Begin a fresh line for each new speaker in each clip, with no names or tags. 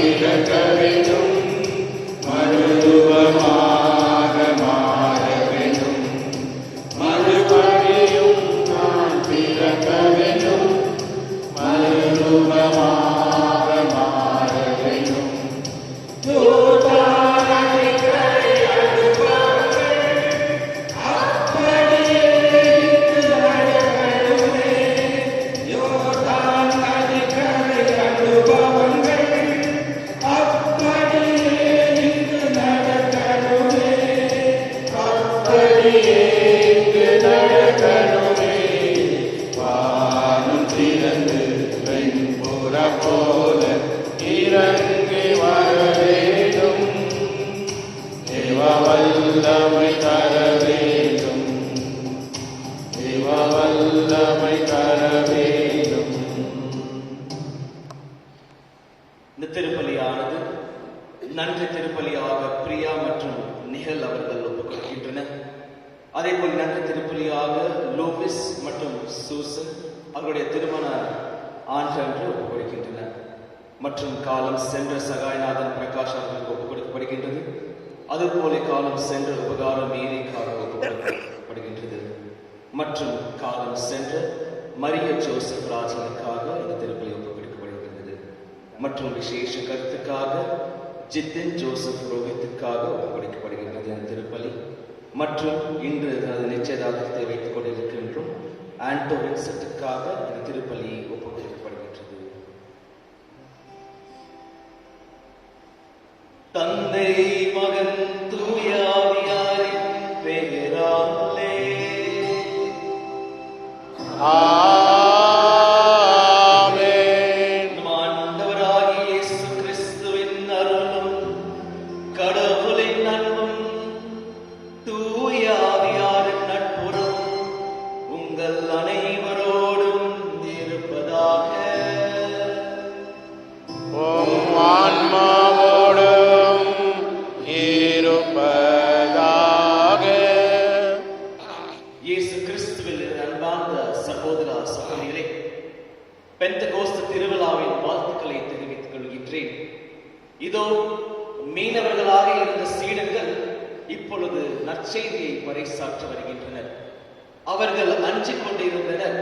திறக்க வேண்டும், மறுரூபமாக மாற வேண்டும். மறுபடியும் நான் பிறக்க வேண்டும், மறுரூபமாக மாற வேண்டும். போல இறங்கி வர வேண்டும், தேவ வல்லமை தர வேண்டும், தேவ வல்லமை தர வேண்டும்.
இந்த திருப்பலியானது நன்றி திருப்பலியாக பிரியா மற்றும் நிகழ் அவர்கள் ஒப்புக்கொள்கின்றனர். அதே போல் நன்றி திருப்பலியாக லூவிஸ் மற்றும் சூசன் அவர்களுடைய திருமண ஆண்டன்று ஒப்புக்கொடுக்கின்றனர். மற்றும் காலம் சென்ற சகாயநாதன் பிரகாஷ் அவர்களுக்கு ஒப்புக் கொடுக்கப்படுகின்றது. அதுபோல காலம் சென்ற உபகாரம் மீறிக்காக ஒப்புக்கொடுக்கப்படுகின்றது. மற்றும் காலம் சென்ற மரிய ஜோசப் ராஜனுக்காக இந்த திருப்பலி ஒப்புக் கொடுக்கப்படுகின்றது. மற்றும் விசேஷ கருத்துக்காக ஜித்தின் ஜோசப் ரோஹித்துக்காக ஒப்புக் கொடுக்கப்படுகின்றது இந்த திருப்பலி. மற்றும் இன்று தனது நிச்சயதார்த்தத்தை வைத்துக் கொண்டிருக்கின்றோம் ஆண்டோ வின்சென்ட்டுக்காக இந்த திருப்பலி ஒப்புக் கொடுக்கப்படுகின்றது. தந்தை மகன் தூய ஆவியாரின் பெயராலே
ஆமென்.
ஆண்டவராகிய இயேசு கிறிஸ்துவின் அருளும் கடவுளின் அன்பும் தூய ஆவியாரின் நட்புறவும் உங்கள் அனைவரோடும் இருப்பதாக.
உம் ஆன்மாவோடும் இருப்பதாக.
இயேசு கிறிஸ்துவில் அன்பார்ந்த சகோதர சகோதரிகளே, பெந்தகோஸ்து திருவிழாவின் வாழ்த்துக்களை தெரிவித்துக் கொள்கின்றேன். இதோ மீனவர்களாக இருந்த சீடர்கள் இப்பொழுது நற்செய்தியை பறைசாற்ற வருகின்றனர். அவர்கள் அஞ்சிக் கொண்டிருந்தனர்.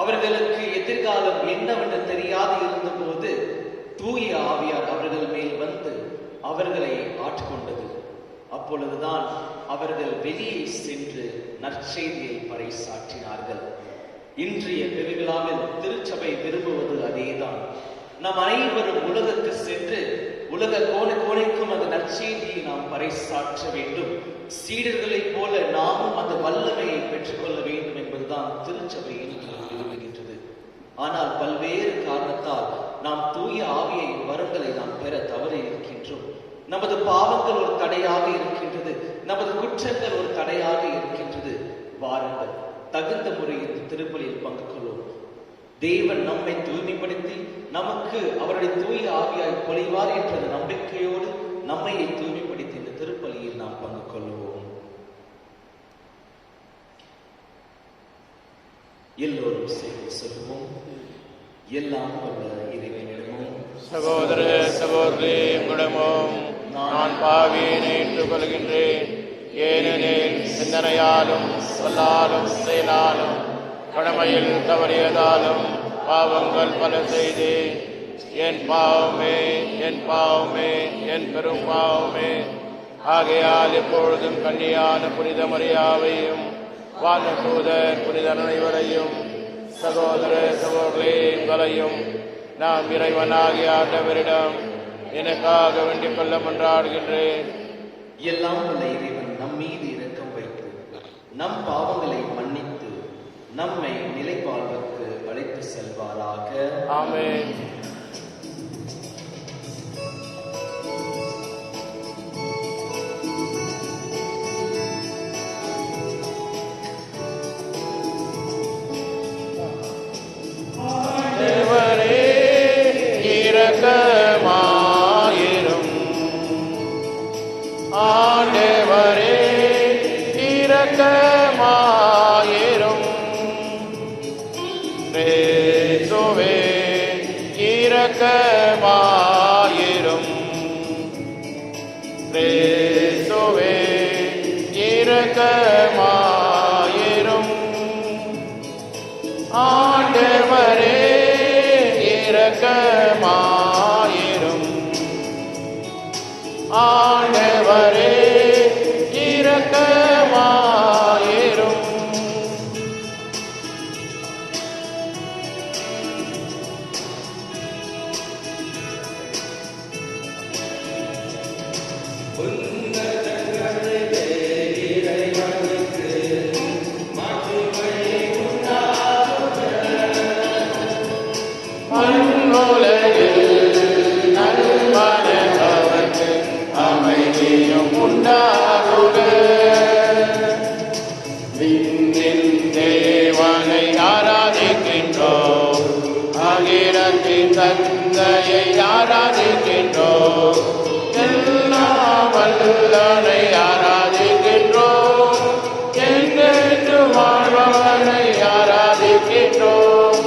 அவர்களுக்கு எதிர்காலம் என்னவென்று தெரியாது இருந்தபோது தூய ஆவியார் அவர்கள் மேல் வந்து அவர்களை ஆட்கொண்டது. அப்பொழுதுதான் அவர்கள் வெளியே சென்று நற்செய்தியை பறைசாற்றினார்கள். இன்றைய பெருவிழாவில் திருச்சபை விரும்புவது அதேதான். நாம் அனைவரும் உலகுக்கு சென்று உலக கோணைக்கும் அந்த நற்செய்தியை நாம் பறைசாற்ற வேண்டும். சீடர்களைப் போல நாமும் அந்த வல்லமையை பெற்றுக்கொள்ள வேண்டும் என்பதுதான் திருச்சபையின் விரும்புகின்றது. ஆனால் பல்வேறு காரணத்தால் நாம் தூய ஆவியை வரங்களை நாம் பெற தவறி இருக்கின்றோம். நமது பாவங்கள் ஒரு தடையாக இருக்கின்றது, நமது குற்றங்கள் ஒரு தடையாக இருக்கின்றது. வாருங்கள், தகுந்த முறையில் இந்த திருப்பலியில் பங்கு கொள்வோம். தேவன் நம்மை தூய்மைப்படுத்தி நமக்கு அவருடைய தூய ஆவியாய் பொழிவார் என்ற நம்பிக்கையோடு நம்மையை தூய்மைப்படுத்தி இந்த திருப்பலியில் நாம் பங்கு கொள்வோம். எல்லோரும் சேர்ந்து சொல்லுவோம். எல்லாம் வல்ல இறைவனிடமும்
சகோதர சகோதரி உங்களிடமும் நான் பாவியை ஏற்றுக்கொள்கின்றேன். ஏனெனில் சிந்தனையாலும் சொல்லாலும் செயலாலும் கடமையில் தவறியதாலும் பாவங்கள் பல செய்தேன். என் பாவமே, என் பாவமே, என் பெரும் பாவமே. ஆகையால் எப்பொழுதும் கன்னியான புனித மரியாவையும் வானதூதர் புனித அனைவரையும் சகோதர சகோதரிகளையும் நாம் இறைவனாகிய ஆண்டவரிடம் எனக்காக வேண்டிக் கொள்ள மன்றாடுகின்றேன்.
எல்லாம் உள்ள இறைவன் நம் மீது இரக்கம் வைத்து நம் பாவங்களை மன்னித்து நம்மை நிலைவாழ்வுக்கு அழைத்து செல்வாராக.
ஆமென். ஆண்டவரே இரக்கமாயிரும். ஆண்டவரே இரக்கமாயிரும். இயேசுவே வல்லனை ஆராதிக்கின்றோம், என்றென்று வாழ்பவனை ஆராதிக்கின்றோம்.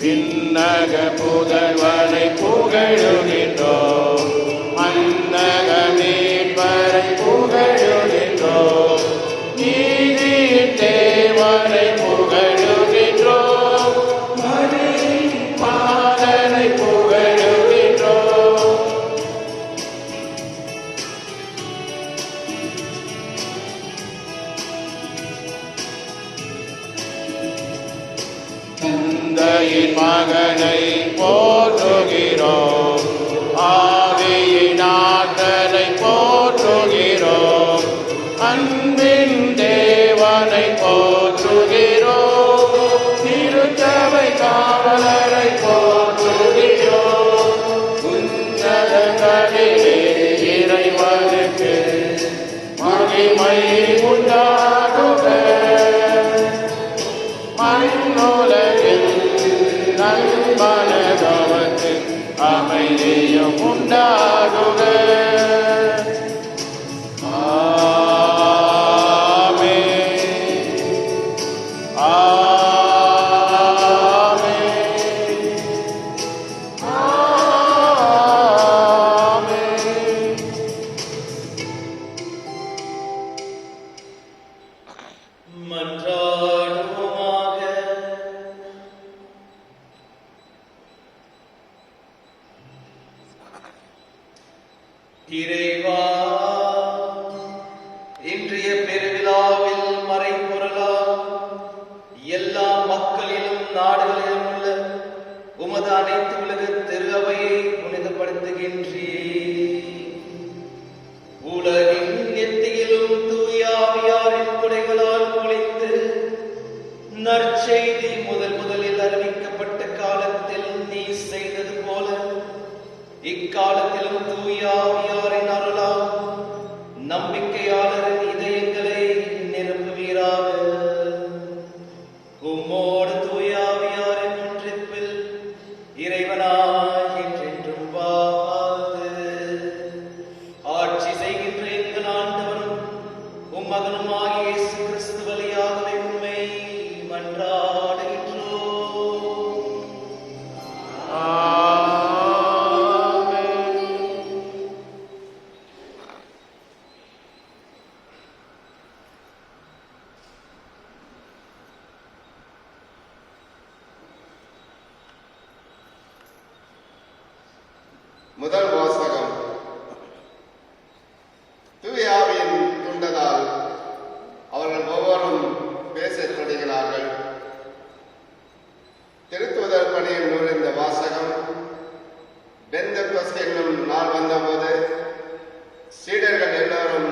விண்ணக புதல்வனை புகழுகின்றோம், அன்னக மீட்பரை புகழுகின்றோம், நீதியின் தேவனை புகழுகின்றோம், மரியின் பாலனை புகழுகின்றோம். தந்தையின் மகனை போற்றுகிறோம், ஆவியின் ஆற்றலை போற்றுகிறோம், அன்பின் தேவனை போற்றுகிறோம், திருச்சபை காவலரை போற்றுகிறோம். உன்னதங்களிலே இறைவனுக்கு மகிமை உண்டாகுக, மண்ணுலகில் நல்மனதவர்க்கு அமைதியும் உண்டாகுக. ஆமென். ஆமென். ஆமென்.
மன்றாடுவோமாக. இறைவா, இன்றைய பெருவிழாவில் மறைபொருளா எல்லா மக்களிலும் நாடுகளிலும் உள்ள உமது அனைத்து உலக திரு அவையை புனிதப்படுத்துகின்றீர். உலகின் நெத்தியிலும் தூய ஆவியாரின் குடைகளால் பொழிந்து நற்செய்தி முதலில் அறிவிக்கப்பட்ட காலத்தில் நீ செய்தது போல இக்காலத்திலும் தூய ஆவியாரின் அருளால் நம்பிக்கையாளரின் இதயங்களை நிரப்புவீராக. உம்மோடு தூய ஆவியாரின் ஒன்றிப்பில் இறைவனாய் என்றென்றும் வாழ்ந்து ஆட்சி செய்கின்ற எங்கள் ஆண்டவரும் உம் மகனுமாகிய இயேசு கிறிஸ்து வழியாகவே உம்மை மன்றாடுகின்றோம்.
முதல் வாசகம். தூய ஆவியின் தூண்டுதலால் அவர்கள் ஒவ்வொருவரும் பேசத் தொடங்கினார்கள். திருத்துதர் பணியும் நூல் இந்த வாசகம். பெந்தெகோஸ்தே என்னும் நாள் வந்தபோது சீடர்கள் எல்லாரும்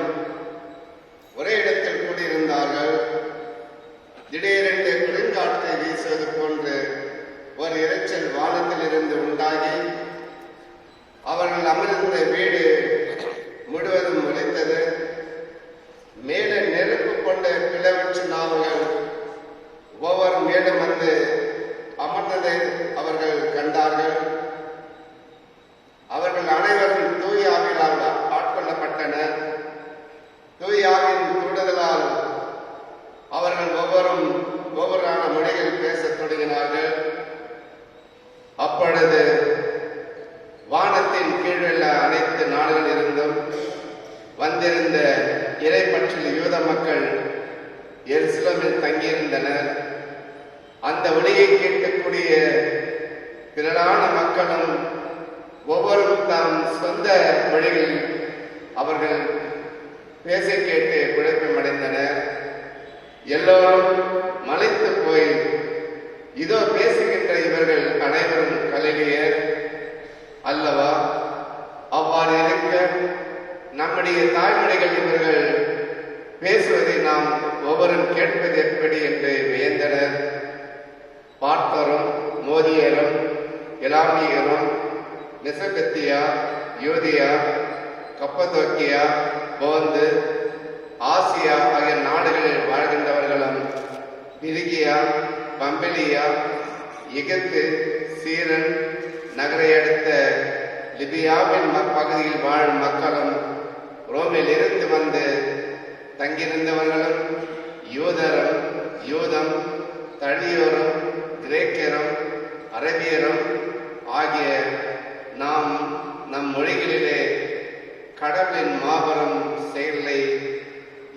ஒரே இடத்தில் கூடியிருந்தார்கள். திடீரென்று கொடுங்காற்று வீசுவது போன்று ஒரு இரைச்சல் வானத்தில் இருந்து உண்டாகி அவர்கள் அமர்ந்த வீடு முழுவதும் ஒலித்தது. மேலே நெருப்பு கொண்ட கிளவற்று நாவுகள் ஒவ்வொரு மேலும் வந்து அமர்ந்ததை அவர்கள் கண்டார்கள். அவர்கள் அனைவரும் தூய ஆவியால் ஆட்கொள்ளப்பட்டனர். தூய ஆவியின் தூண்டுதலால் அவர்கள் ஒவ்வொருவரான மொழிகள் பேசத் தொடங்கினார்கள். அப்பொழுது வானத்தின் கீழுள்ள அனைத்து நாடுகளிலிருந்தும் வந்திருந்த இறைப்பற்றில் யூத மக்கள் எருசலேமில் தங்கியிருந்தனர். அந்த ஒளியை கேட்கக்கூடிய திரளான மக்களும் ஒவ்வொருவரும் தாம் சொந்த மொழிகளில் அவர்கள் பேச கேட்டு குழப்பமடைந்தனர். எல்லோரும் மலைத்து போய், இதோ பேசுகின்ற இவர்கள் அனைவரும் கலிலேயர் அல்லவா? அவ்வாறு இருக்க நம்முடைய தாய்மொழிகள் இவர்கள் பேசுவதை நாம் ஒவ்வொருவரும் கேட்பது எப்படி என்று வியந்தனர். பார்த்தோரும் மோதியரும் எலாமியரும் மெசபெத்தியா, யூதியா, கப்பதோக்கியா, போந்து, ஆசியா ஆகிய நாடுகளில் வாழ்கின்றவர்களும் பிரிகியா, பம்பிலியா, எகிப்து, சீரன் நகரை அடுத்த லிபியாவின் பகுதியில் வாழும் மக்களும் ரோமில் இருந்து வந்து தங்கியிருந்தவர்களும் யூதரும் யூதம் தழியோரும் கிரேக்கரும் அரபியரும் ஆகிய நாம் நம் மொழிகளிலே கடவுளின் மாபெரும் செயலை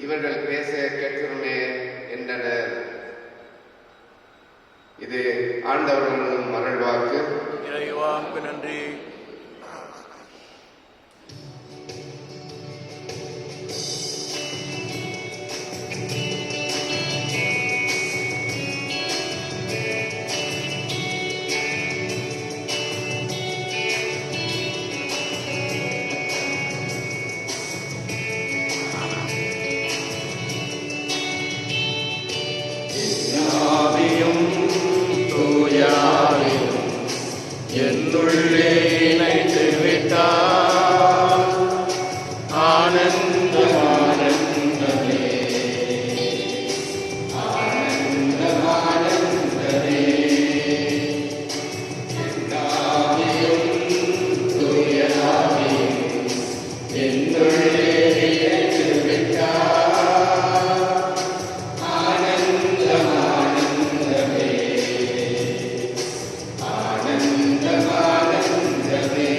இவர்கள் பேச கேட்கிறோமே என்றனர். இது ஆண்டவர்களும் மரள்வாக்கு.
இறைவாக்கு நன்றி. என்னுள்ளே இணைத்து விட்டார் ஆனந்தம் ஆனந்தமே ஆனந்தம் ஆனந்தமே எல்லாவியும் தூயாவியும் என்னுள்ளே இணைத்து விட்டார் ஆனந்தம் ஆனந்தமே ஆனந்தம் ஆனந்தமே.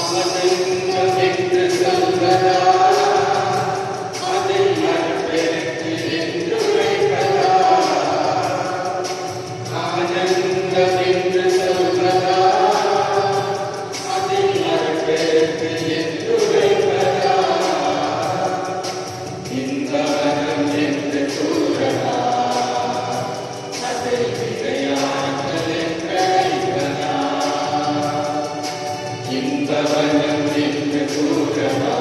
ஆனந்தம் என்று சொல்வதா அதில் நற்பெருக்கு என்று வைப்பதா? ஆனந்தம் என்று சொல்வதா அதில் நற்பெருக்கு என்று வைப்பதா? இன்பவனம் என்று கூறவா அதில் விளையாட்டல் என்றழைப்பதா? இன்பவனம் என்று கூறவா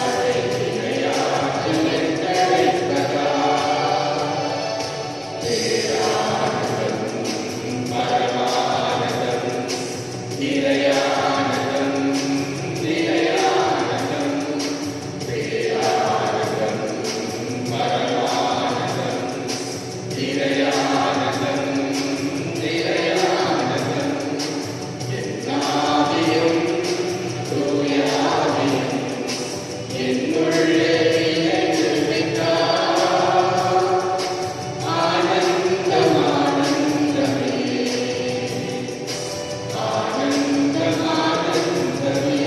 அதை விளையாட்டல் என்றழைப்பதா? பேரானதம் பரமானதம் நிலையானதம் நிலையானதம் பேரானதம் பரமானதம் நிலையானதம் நிலையானதம் எல்லாவியும் தூயாவியும் என்னுள்ளே இணைந்து விட்டார் ஆனந்தம் ஆனந்தமே ஆனந்தம் ஆனந்தமே ஆனந்தம் ஆனந்தமே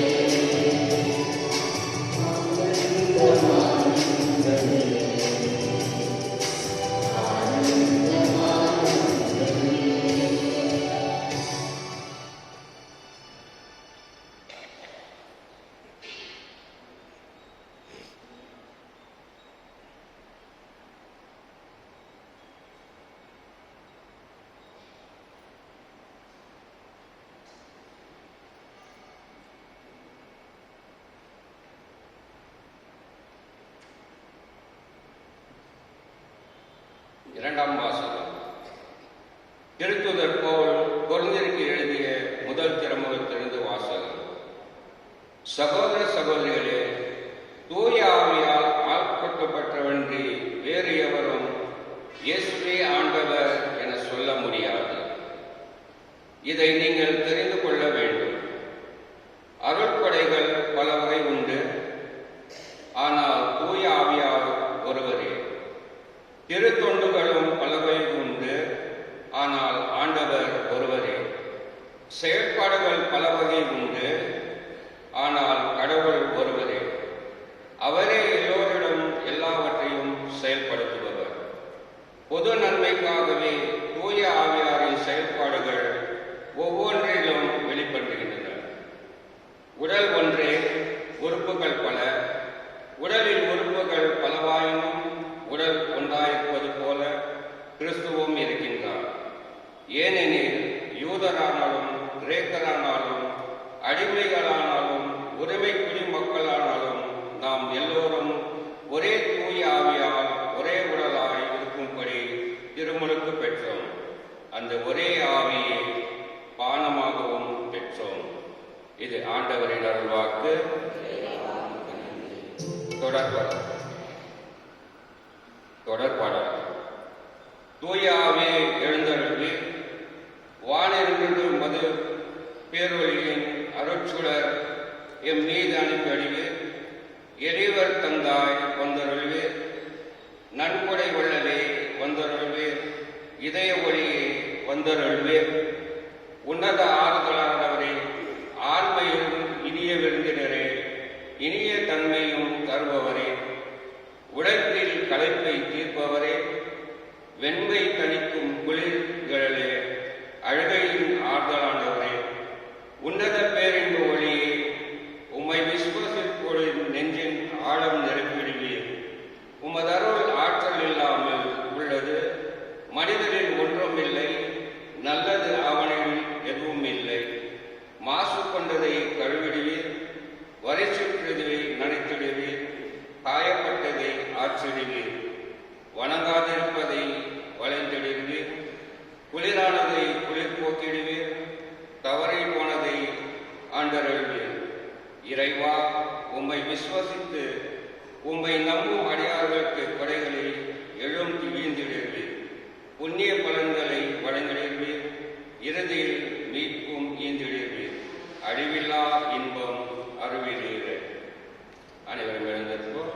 ஆனந்தம் ஆனந்தமே.
இரண்டாம் வாசகம். திருத்துதர் பவுல் கொரிந்தியருக்கு எழுதிய முதல் திருமுகத்திலிருந்து வாசகம். சகோதர சகோதரிகளே, தூய ஆவியால் ஆட்கொள்ளப்பட்டவன்றி வேறு எவரும் இயேசுவே ஆண்டவர் என சொல்ல முடியாது. இதை நீங்கள் தெரிந்து கொள்ள வேண்டும். அருட்கொடைகள் பல வகை உண்டு, ஆனால் தூய ஆவியார் ஒருவரே. திருத்தொண்டுகளும் பல வகை உண்டு, ஆனால் ஆண்டவர் ஒருவரே. செயற்பாடுகள் பல வகை உண்டு, ஆனால் கடவுள் ஒருவரே. அவரே எல்லோரிடம் எல்லாவற்றையும் செயல்படுத்துபவர். பொது நன்மைக்காகவே தூய ஆவியாரின் செயல்பாடுகள் ஒவ்வொன்றிலும் வெளிப்படுகின்றன. உடல் ஒன்றே, உறுப்புகள் பல. உடலில் உறுப்புகள் பலவாயினும் உடல் ஒன்றாயிருப்பது போல கிறிஸ்துவும் இருக்கின்றார். ஏனெனில் யூதரானாலும் கிரேக்கரானாலும் அடிமைகளானாலும் உரிமை குடிமக்களானாலும் நாம் எல்லோரும் ஒரே தூய ஆவியால் ஒரே உடலாய் இருக்கும்படி திருமுழுக்கு பெற்றோம். அந்த ஒரே ஆவியை பானமாகவும் பெற்றோம். இது ஆண்டவரின் அருள்வாக்கு. தொடர்பாடல். தூய ஆவியை எழுந்தருளி வானிலிருந்து மது பேரொழியின் அருட்சுடர் எம் மீது அனுப்பி எளிவர் தந்தாய் வந்தருள்வீர், நன்கொடை வள்ளலே வந்தருள்வீர், இதய ஒளியை வந்தருள்வீர். உன்னத ஆறுதலானவரே, ஆண்மையும் இனிய விருந்தினரே, இனிய தன்மையும் தருபவரே, உழைப்பில் களைப்பை தீர்ப்பவரே, வெண்மை தணிக்கும் குளிர்களே, அழுகையின் ஆறுதலானவரே, உன்னத பேரின்ப ஒளியே, உம்மை விசுவாசிப்போரின் நெஞ்சின் ஆழம் நிரப்பிடுவீர். உமதருள் ஆற்றல் இல்லாமல் உள்ளது, மனிதரில் ஒன்றும் இல்லை, நல்லது அவனில் எதுவும் இல்லை. மாசு கொண்டதை கழுவிடுவீர், வரிச்சுற்றதை நனைத்திடுவீர், காயப்பட்டதை ஆற்றிடுவீர், வணங்காதிருப்பதை வளைந்திடுவீர், குளிரானதை குளிர் போக்கிடுவீர், தவறி போனதை ஆண்டருள்வீர். இறைவா, உம்மை விசுவசித்து உம்மை நம்பும் அடியார்களுக்கு கொடைகளில் எழும் வீழ்ந்திடுவீர், புண்ணிய பலன்களை வழங்கிடுவீர், இறுதியில் மீட்பும் ஈந்திடுவீர், அழிவில்லா இன்பம் அருவிடுவீர். அனைவரும் எழுந்திருப்போம்.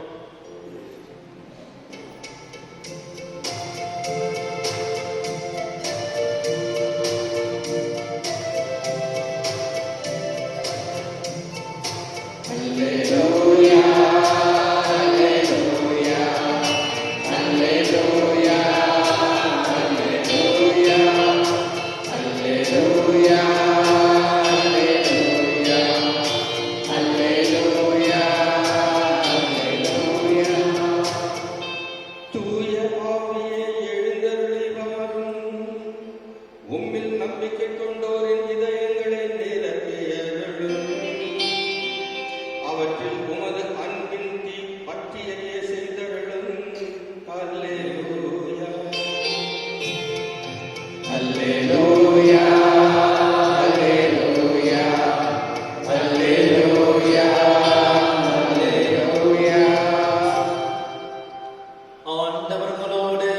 ஆண்டவர்களோடு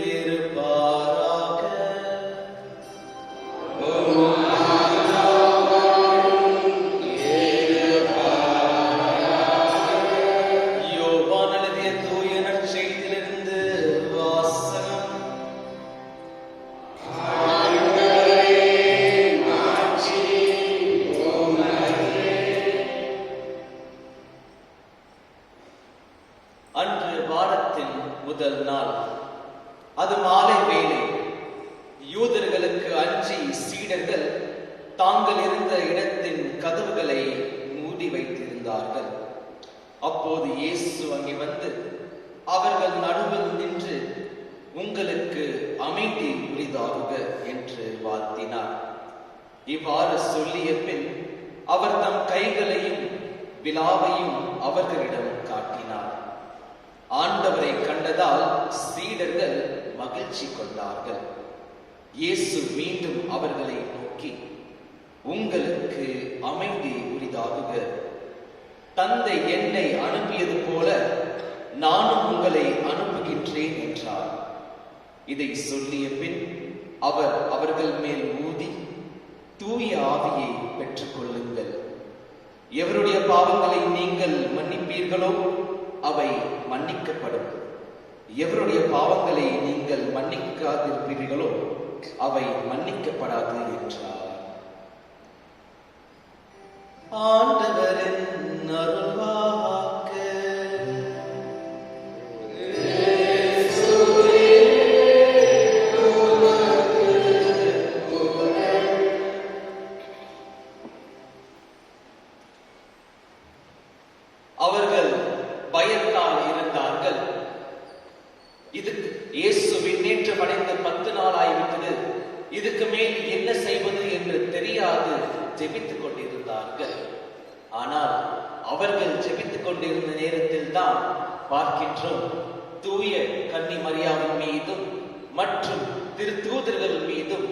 இருப்பாராக. யோவான் எழுதிய தூய நற்செய்தியிலிருந்து வாசகம். அன்று வாரத்தின் முதல் நாள், அது மாலை வேளை. யூதர்களுக்கு அஞ்சி சீடர்கள் தாங்கள் இருந்த இடத்தின் கதவுகளை மூடி வைத்திருந்தார்கள். அப்போது இயேசு அங்கே வந்து அவர்கள் நடுவில் நின்று, உங்களுக்கு அமைதி உரிதாகுக என்று வாழ்த்தினார். இவ்வாறு சொல்லிய பின் அவர் தம் கைகளையும் விலாவையும் அவர்களிடம் காட்டினார். ஆண்டவரை கண்டதால் சீடர்கள் மகிழ்ச்சி கொண்டார்கள். இயேசு மீண்டும் அவர்களை நோக்கி, உங்களுக்கு அமைதி உரிதாகுக. தந்தை என்னை அனுப்பியது போல நானும் உங்களை அனுப்புகின்றேன் என்றார். இதை சொல்லிய பின் அவர் அவர்கள் மேல் ஊதி, தூய ஆவியை பெற்றுக் கொள்ளுங்கள். எவருடைய பாவங்களை நீங்கள் மன்னிப்பீர்களோ அவை மன்னிக்கப்படும். எவருடைய பாவங்களை நீங்கள் மன்னிக்காதிருப்பீர்களோ அவை மன்னிக்கப்படாது என்றார். ஆண்டவரின் அருள்வாக்கு. அவர்கள் பயத்தால் இருந்தார்கள். இது இயேசு விண்ணேற்றம் அடைந்து 10 நாள் ஆகிவிட்டது. இதுக்கு மேல் என்ன செய்வது ஜெபித்துக் கொண்டிருந்தார்கள். ஆனால் அவர்கள் ஜெபித்துக் கொண்டிருந்த நேரத்தில் தான் பார்க்கின்றோம், தூய கன்னி மரியாவின் மீதும் மற்றும் திருத்தூதர்கள் மீதும்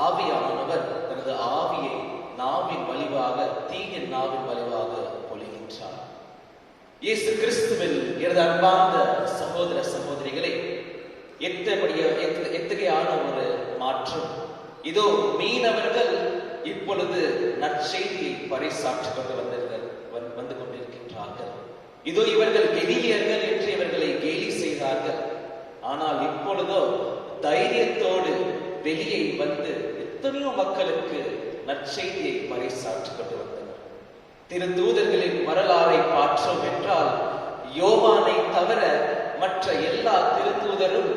ஆவியானவர் தனது ஆவியை நாவின் வழிவாக, தீயின் நாவின் வழிவாக பொழிகின்றார். இயேசு கிறிஸ்துவில் எனது அன்பார்ந்த சகோதர சகோதரிகளை, எத்தகையான ஒரு மாற்றம்! இதோ மீனவர்கள் இப்பொழுது நற்செய்தியை பறைசாற்றிக் கொண்டு வந்து கொண்டிருக்கின்றார்கள். இதோ இவர்கள் கெலிலியர்கள் என்று இவர்களை கேலி செய்தார்கள். ஆனால் இப்பொழுதோ தைரியத்தோடு வெளியே வந்து எத்தனையோ மக்களுக்கு நற்செய்தியை பறைசாற்றிக் கொண்டு வந்தனர். திருத்தூதர்களின் வரலாறை பார்த்தோம் என்றால், யோவானை தவிர மற்ற எல்லா திருத்தூதரும்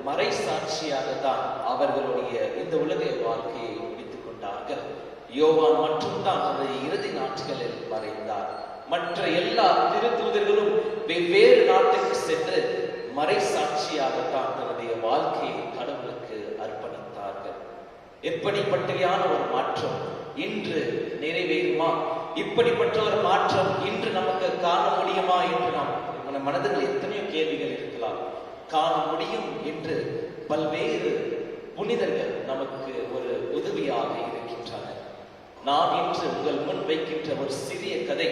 மறைசாட்சியாக தான் அவர்களுடைய இந்த உலக வாழ்க்கையை முடித்துக் கொண்டார்கள். யோவான் மட்டும்தான் அவருடைய இறுதி நாட்களில் மறைந்தார். மற்ற எல்லா திருத்தூதர்களும் வெவ்வேறு நாட்டுக்கு சென்று மறைசாட்சியாகத்தான் தன்னுடைய வாழ்க்கையை கடவுளுக்கு அர்ப்பணித்தார்கள். எப்படிப்பட்டயான ஒரு மாற்றம் இன்று நிறைவேறுமா? இப்படிப்பட்ட ஒரு மாற்றம் இன்று நமக்கு காண முடியுமா என்று நம் மனதில் எத்தனையோ கேள்விகள் இருக்கலாம். காண முடியும் என்று பல்வேறு புனிதர்கள் நமக்கு ஒரு உதவியாக இருக்கின்றனர். நான் இன்று உங்கள் முன் வைக்கின்ற ஒரு சிறிய கதை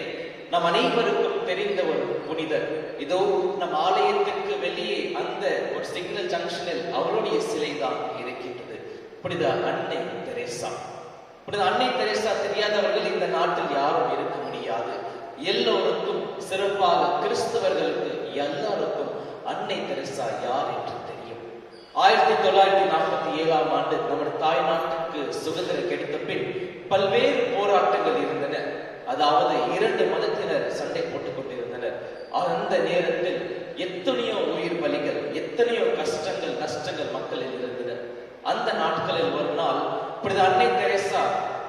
நம் அனைவருக்கும் தெரிந்த ஒரு புனிதர். இதோ நம் ஆலயத்திற்கு வெளியே அந்த ஒரு சிக்னல் ஜங்ஷனில் அவருடைய சிலைதான் இருக்கின்றது. புனித அன்னை தெரேசா. புனித அன்னை தெரேசா தெரியாதவர்கள் இந்த நாட்டில் யாரும் இருக்க முடியாது. எல்லோருக்கும், சிறப்பாக கிறிஸ்தவர்களுக்கு எல்லாருக்கும் அன்னை தெரேசா யார் என்று தெரியும். 1947ஆம் ஆண்டு நமது தாய் நாட்டுக்கு சுதந்திரம் கிடைத்த பின் பல்வேறு போராட்டங்கள் இருந்தன. அதாவது இரண்டு மதத்தினர் சண்டை போட்டுக் கொண்டிருந்தனர். அந்த நேரத்தில் எத்தனையோ உயிர் பலிகள், எத்தனையோ கஷ்டங்கள், நஷ்டங்கள் மக்களில் இருந்தன. அந்த நாட்களில் ஒரு நாள் புனித அன்னை தெரேசா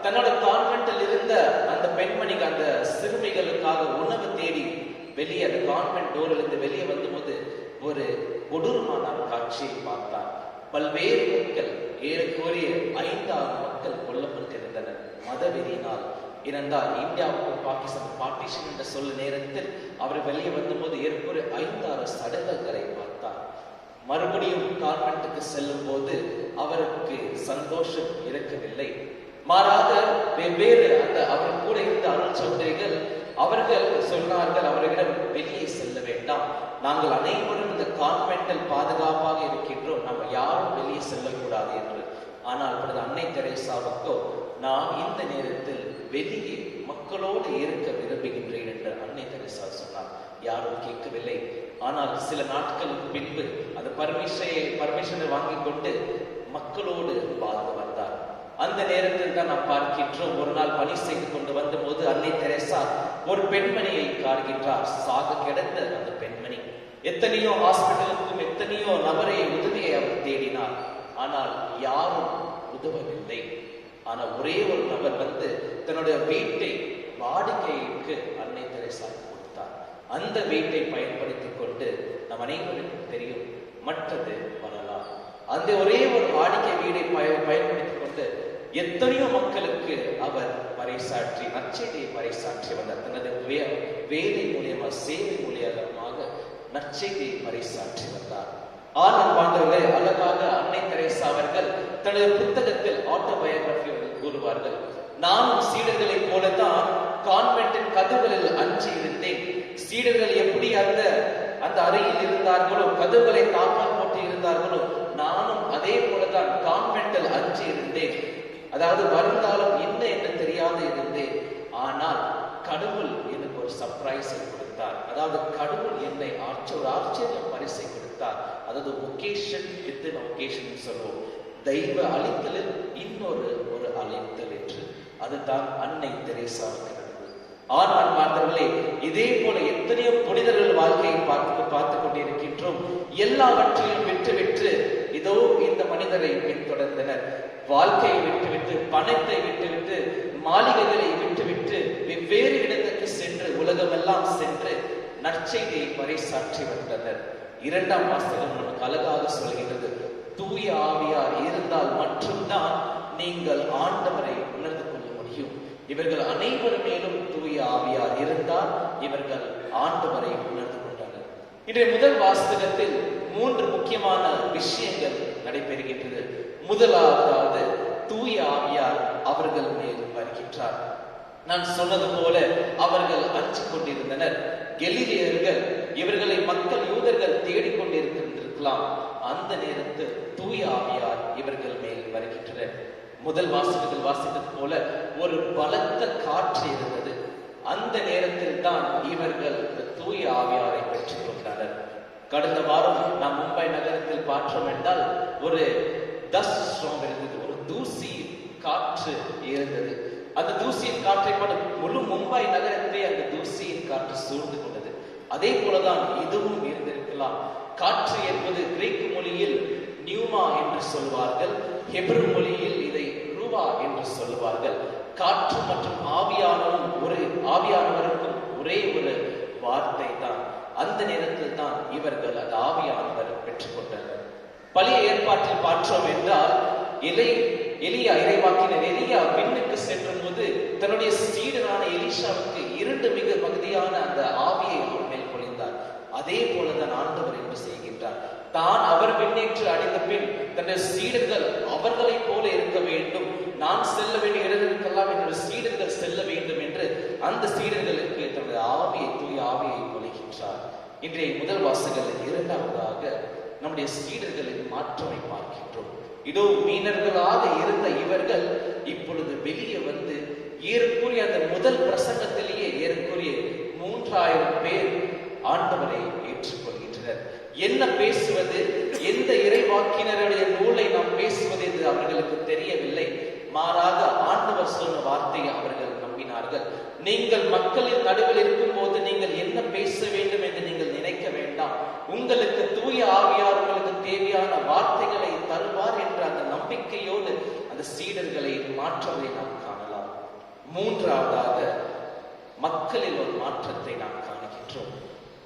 தன்னோட கான்வென்ட்டில் இருந்த அந்த பெண்மணிக்கு, அந்த சிறுமிகளுக்காக உணவு தேடி வெளியே அந்த கான்வென்ட் டோரிலிருந்து வெளியே வந்தபோது ஒரு கொடூரமான காட்சியை பார்த்தார். பல்வேறு மக்கள், ஏறக்குறைய 5-6 மக்கள் கொல்லப்பட்டிருந்தனர் மதவெறியினால். இருந்தால் இந்தியாவுக்கு பாகிஸ்தான் பார்ட்டிஷன் என்ற சொல்ல நேரத்தில் அவர் வெளியே வந்தபோது ஏற்குறைய 5-6 சடலங்களை பார்த்தார். மறுபடியும் கான்வென்ட்டுக்கு செல்லும் போது அவருக்கு சந்தோஷம் இருக்கவில்லை. மாறாக வெவ்வேறு அவர் கூட இருந்த அருள் சகோதரிகள் அவர்கள் சொன்னார்கள், அவர்களிடம் வெளியே செல்ல வேண்டாம், நாங்கள் அனைவரும் இந்த கான்வென்ட்டில் பாதுகாப்பாக இருக்கின்றோம், நம்ம யாரும் வெளியே செல்லக்கூடாது என்று. ஆனால் புனித அன்னை தெரேசாவுக்கோ, நான் இந்த நேரத்தில் வெளியே மக்களோடு இருக்க விரும்புகின்றேன் என்று அன்னை தெரேசா சொன்னார். யாரும் கேட்கவில்லை. ஆனால் சில நாட்களுக்கு பின்பு அந்த பர்மிஷனை வாங்கிக் கொண்டு மக்களோடு வாழ்ந்து வந்தார். அந்த நேரத்தில் தான் நாம் பார்க்கின்றோம், ஒரு நாள் பணி செய்து கொண்டு வந்த போது அன்னை தெரேசா ஒரு பெண்மணியை காண்கின்றார். சாக கிடந்த அந்த பெண்மணி. எத்தனையோ ஹாஸ்பிட்டலுக்கும் எத்தனையோ நபரை உதவியை அவர் தேடினார். ஆனால் யாரும் உதவவில்லை. ஆனால் ஒரே ஒரு நபர் வந்து தன்னுடைய வீட்டை வாடிக்கைக்கு அன்னை தெரேசா கொடுத்தார். அந்த வீட்டை பயன்படுத்திக் கொண்டு நம் அனைவருக்கும் தெரியும், மற்றது வரலாம். அந்த ஒரே ஒரு வாடிக்கை வீடை பயன்படுத்திக் கொண்டு எத்தனையோ மக்களுக்கு அவர் பறைசாற்றி, நற்செய்தியை பறைசாற்றி வந்தார். தனது வேலை மூலியமா, சேவை மூலியமாக நற்செய்தியை பறைசாற்றி வந்தார். ஆனால் பாண்டவர்களே, அழகாக அன்னை தெரேசா அவர்கள் தனது புத்தகத்தில் ஆட்டோபயோகிராபி கூறுவார்கள், நானும் சீடர்களைப் போலதான் கான்வென்ட்டின் கதவுகளில் அஞ்சி இருந்தேன். சீடர்கள் எப்படி அந்த அறையில் இருந்தார்களோ, கதவுகளை தாப்பால் போட்டு இருந்தார்களோ, நானும் அதே போலதான் கான்வென்ட்டில் அஞ்சி இருந்தேன். அதாவது வருந்தாலும் என்ன என்று தெரியாது இருந்தேன். ஆனால் கடவுள் எனக்கு ஒரு சர்ப்ரைஸை கொடுத்தார். அதாவது கடவுள் என்னை ஒரு ஆச்சரிய பரிசை கொடுத்தார். அதாவது ஒகேஷன் வித் ஒகேஷன் சொல்லுவோம், தெய்வ அழைத்தலில் இன்னொரு அழைத்தல் என்று. அதுதான் அன்னை தெரேசாவுக்கு நடந்தது. ஆனால் பார்த்தவர்களே, இதே போல எத்தனையோ புனிதர்கள் வாழ்க்கையை பார்த்து கொண்டிருக்கின்றோம். எல்லாவற்றையும் விட்டு இதோ இந்த மனிதரை பின்தொடர்ந்தனர். வாழ்க்கையை விட்டுவிட்டு, பணத்தை விட்டுவிட்டு, மாளிகைகளை விட்டுவிட்டு வெவ்வேறு இடத்துக்கு சென்று, உலகமெல்லாம் சென்று நற்செய்தியை பறைசாற்றி வந்தனர். 2ஆம் வாசகம் நமக்கு அழகாக சொல்கிறது, தூய ஆவியார் இருந்தால் மட்டும்தான் நீங்கள் ஆண்டவரை உணர்ந்து கொள்ள முடியும். இவர்கள் அனைவர் மேலும் தூய ஆவியார் இருந்தால் இவர்கள் ஆண்டவரை உணர்ந்து கொண்டார்கள். இன்றைய முதல் வாசகத்தில் 3 முக்கியமான விஷயங்கள் நடைபெறுகின்றது. முதலாவதாவது தூய ஆவியார் அவர்கள் மேல் வருகின்றார். நான் சொன்னது போல அவர்கள் அஞ்சு கொண்டிருந்தனர். கலிலேயர்கள் இவர்களை மக்கள் யூதர்கள் தேடிக்கொண்டிருக்கலாம். அந்த நேரத்தில் தூய ஆவியார் இவர்கள் மேல் வருகின்றனர். முதல் வாசகத்தில் வாசித்தது போல ஒரு பலத்த காற்று இருந்தது. அந்த நேரத்தில் தான் இவர்கள் தூய ஆவியாரை பெற்றுக் கொண்டனர். கடந்த வாரம் நாம் மும்பை நகரத்தில் பார்த்தோம் என்றால் ஒரு டஸ்ட் ஸ்டார்ம் இருந்தது, ஒரு தூசி காற்று இருந்தது. அந்த தூசியின் காற்றை கூட முழு மும்பை நகரத்தை அந்த தூசியின் காற்று சூழ்ந்து கொண்டது. அதே போலதான் இதுவும் இருந்திருக்கலாம். காற்று என்பது கிரேக்கு மொழியில் நியூமா என்று சொல்வார்கள், ஹெப்ரு மொழியில் இதை ரூவா என்று சொல்வார்கள். காற்று மற்றும் ஆவியானவருக்கும் ஒரே ஒரு வார்த்தை தான். அந்த நேரத்தில் தான் இவர்கள் அந்த ஆவியானவர் பெற்றுக்கொண்டனர். பழைய ஏற்பாட்டில் பார்த்தோம் என்றால் எலியா இறைவாக்கினர் எலியா விண்ணுக்கு சென்ற போது தன்னுடைய சீடனான எலிஷாவுக்கு 2 மிக பகுதியான அந்த ஆவியை அவர் மேல் பொழிந்தார். அதே போலதான் ஆண்டவர் என்று செய்கின்றார். தான் அவர் விண்ணேற்று அடைந்த பின் தன்னுடைய சீடர்கள் அவர்களை போல இருக்க வேண்டும், நான் செல்ல வேண்டிய இடங்களுக்கெல்லாம் என்னுடைய சீடர்கள் செல்ல வேண்டும் என்று அந்த சீடர்களுக்கு தன்னுடைய தூய ஆவியை பொழிகின்றார். இன்றைய முதல் வாசகத்தில் இரண்டாவதாக நம்முடைய சீடர்களின் மாற்றமை பார்க்கின்றோம். இதோ மீனர்களாக இருந்த இவர்கள் இப்பொழுது வெளியே வந்து ஏறக்குறைய அந்த முதல் பிரசங்கத்திலேயே ஏறக்குறைய 3000 பேர் ஆண்டவரை ஏற்றுக்கொள்கின்றனர். என்ன பேசுவது, எந்த இறைவாக்கினருடைய நூலை நாம் பேசுவது என்று அவர்களுக்கு தெரியவில்லை. மாறாக ஆண்டவர் சொன்ன வார்த்தையை அவர்கள் நம்பினார்கள். நீங்கள் மக்களின் நடுவில் இருக்கும் போது நீங்கள் என்ன பேச வேண்டும் என்று நீங்கள் நினைக்க வேண்டாம். உங்களுக்கு தூய ஆவியார் உங்களுக்கு தேவையான வார்த்தைகளை தருவார் என்ற அந்த நம்பிக்கையோடு அந்த சீடர்களை மாற்றுவதை நாம் காணலாம். மூன்றாவதாக மக்களில் ஒரு மாற்றத்தை நாம் காணுகின்றோம்.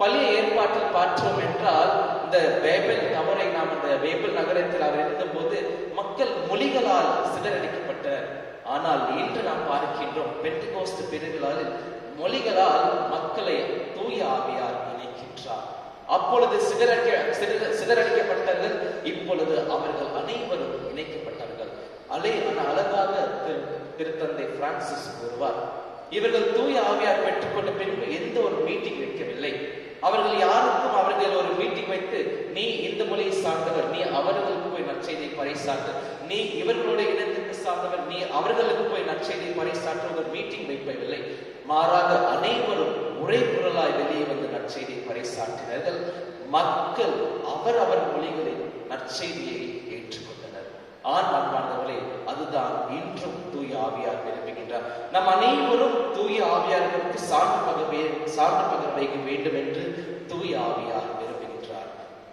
பழைய ஏற்பாட்டில் பார்த்தோம் என்றால் இந்த பேபிள் டவரை நாம் இந்த பேபிள் நகரத்தில் அவர் இருந்தபோது மக்கள் மொழிகளால் சிதறடிக்கப்பட்டனர். ஆனால் இன்று நாம் பார்க்கின்றோம் பெந்தெகோஸ்து பெருவிழாவில் மொழிகளால் மக்களை தூய ஆவியார் இணைக்கின்றார். அப்பொழுது சிதறடிக்கப்பட்டார்கள், இப்பொழுது அவர்கள் அனைவரும் இணைக்கப்பட்டார்கள். அழகாக திருத்தந்தை பிரான்சிஸ் கூறுவார், இவர்கள் தூய ஆவியார் பெற்றுக்கொண்ட பின்பு எந்த ஒரு மீட்டிங் வைக்கவில்லை. அவர்கள் யாருக்கும் அவர்கள் ஒரு மீட்டிங் வைத்து நீ இந்த மொழியை சார்ந்தவர், நீ அவர்களுக்கு போய் நற்செய்தியை பறைசாற்று, நீ இவர்களுடைய இனத்திற்கு சார்ந்தவர், நீ அவர்களுக்கு போய் நற்செய்தியை பறைசாற்ற ஒரு மீட்டிங் வைப்பதில்லை. மாறாக அனைவரும் ஒரே குரலாய் வெளியே வந்து நற்செய்தியை பறைசாற்றினார்கள். மக்கள் அவர் மொழிகளில் நற்செய்தியை ஏற்றுக்கொண்டனர். அன்பார்ந்தவர்களே, அதுதான் இன்றும் தூய ஆவியார் விரும்புகின்றார். நம் அனைவரும் தூய ஆவியாருக்கு சான்று பகர் வைக்க வேண்டும் என்று தூய ஆவியார் விரும்புகின்றார்.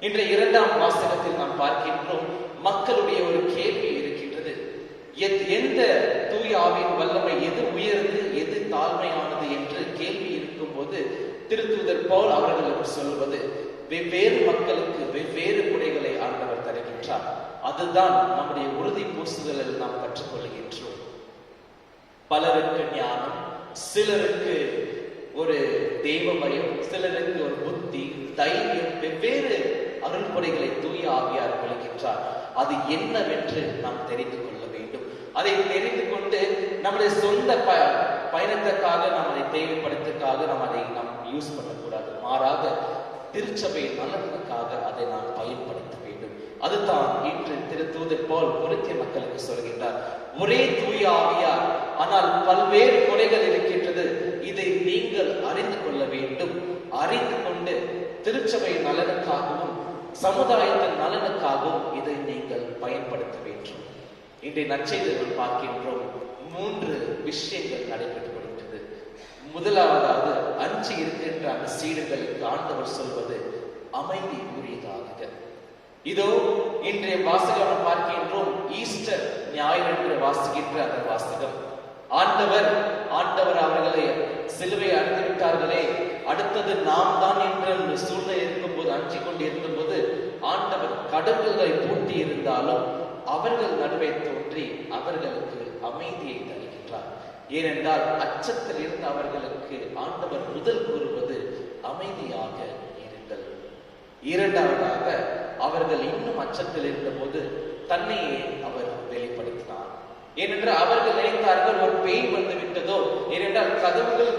இன்றைய 2ஆம் வாசகத்தில் நாம் பார்க்கின்றோம், மக்களுடைய ஒரு கேள்வி இருக்கின்றது. எந்த தூய ஆவியின் வல்லமை எது உயர்ந்து எது தாழ்மையானது என்று கேள்வி இருக்கும் போது திருத்தூதர் பவுல் அவர்களுக்கு சொல்வது, வெவ்வேறு மக்களுக்கு வெவ்வேறு குடைகளை ஆண்டவர் தருகின்றார். அதுதான் நம்முடைய உறுதி பூசுதலில் நாம் கற்றுக்கொள்கின்றோம். பலருக்கு ஞானம், சிலருக்கு ஒரு தெய்வ பயம், சிலருக்கு ஒரு புத்தி, தைரியம், வெவ்வேறு அருள்பொறைகளை தூய ஆவியார் கொள்கின்றார். அது என்னவென்று நாம் தெரிந்து கொள்ள வேண்டும். அதை தெரிந்து கொண்டு நம்முடைய சொந்த பயணத்திற்காக நாம் அதை தேவைப்படுத்துக்காக அதை யூஸ் பண்ணக்கூடாது. மாறாக திருச்சபையின் நலனுக்காக அதை நாம் பயன்படுத்த வேண்டும். அதுதான் இன்று திருத்தூதர் பவுல் கொரிந்திய மக்களுக்கு சொல்கின்றார். ஒரே தூய ஆவியார், ஆனால் பல்வேறு கொடைகள் இருக்கின்றது. இதை நீங்கள் அறிந்து கொள்ள வேண்டும். அறிந்து கொண்டு திருச்சபையின் நலனுக்காகவும் சமுதாயத்தின் நலனுக்காகவும் இதை நீங்கள் பயன்படுத்த வேண்டும். இன்றைய நற்செய்தியில் பார்க்கின்றோம் 3 விஷயங்கள் நடைபெற்றுக் கொள்கின்றது. முதலாவதாவது, அஞ்சு இருக்கின்ற அந்த சீடர்களுக்கு ஆண்டவர் சொல்வது அமைதி உரியதாக. இதோ இன்றைய வாசகம் பார்க்கின்றோம், ஈஸ்டர் ஞாயிறு என்று வாசிக்கின்ற அந்த வாசகம். ஆண்டவர் அவர்களை சிலுவை அடைந்து விட்டார்களே, அடுத்தது நாம் தான் என்ற சூழ்நிலை இருக்கும்போது அஞ்சு கொண்டு இருந்தபோது ஆண்டவர் கடவுள்களை பூட்டி இருந்தாலும் அவர்கள் நடுவே தோன்றி அவர்களுக்கு அமைதியை தருகின்றார். ஏனென்றால் அச்சத்தில் இருந்த அவர்களுக்கு ஆண்டவர் முதல் கூறுவது அமைதியாக இருங்கள். இரண்டாவதாக அவர்கள் இன்னும் அச்சத்தில் இருந்தபோது தன்னையே அவர் வெளிப்படுத்தினார். ஏனென்றால் அவர்கள் நினைத்தார்கள் ஒரு பேய் வந்து விட்டதோ, ஏனென்றால் கதவுகள்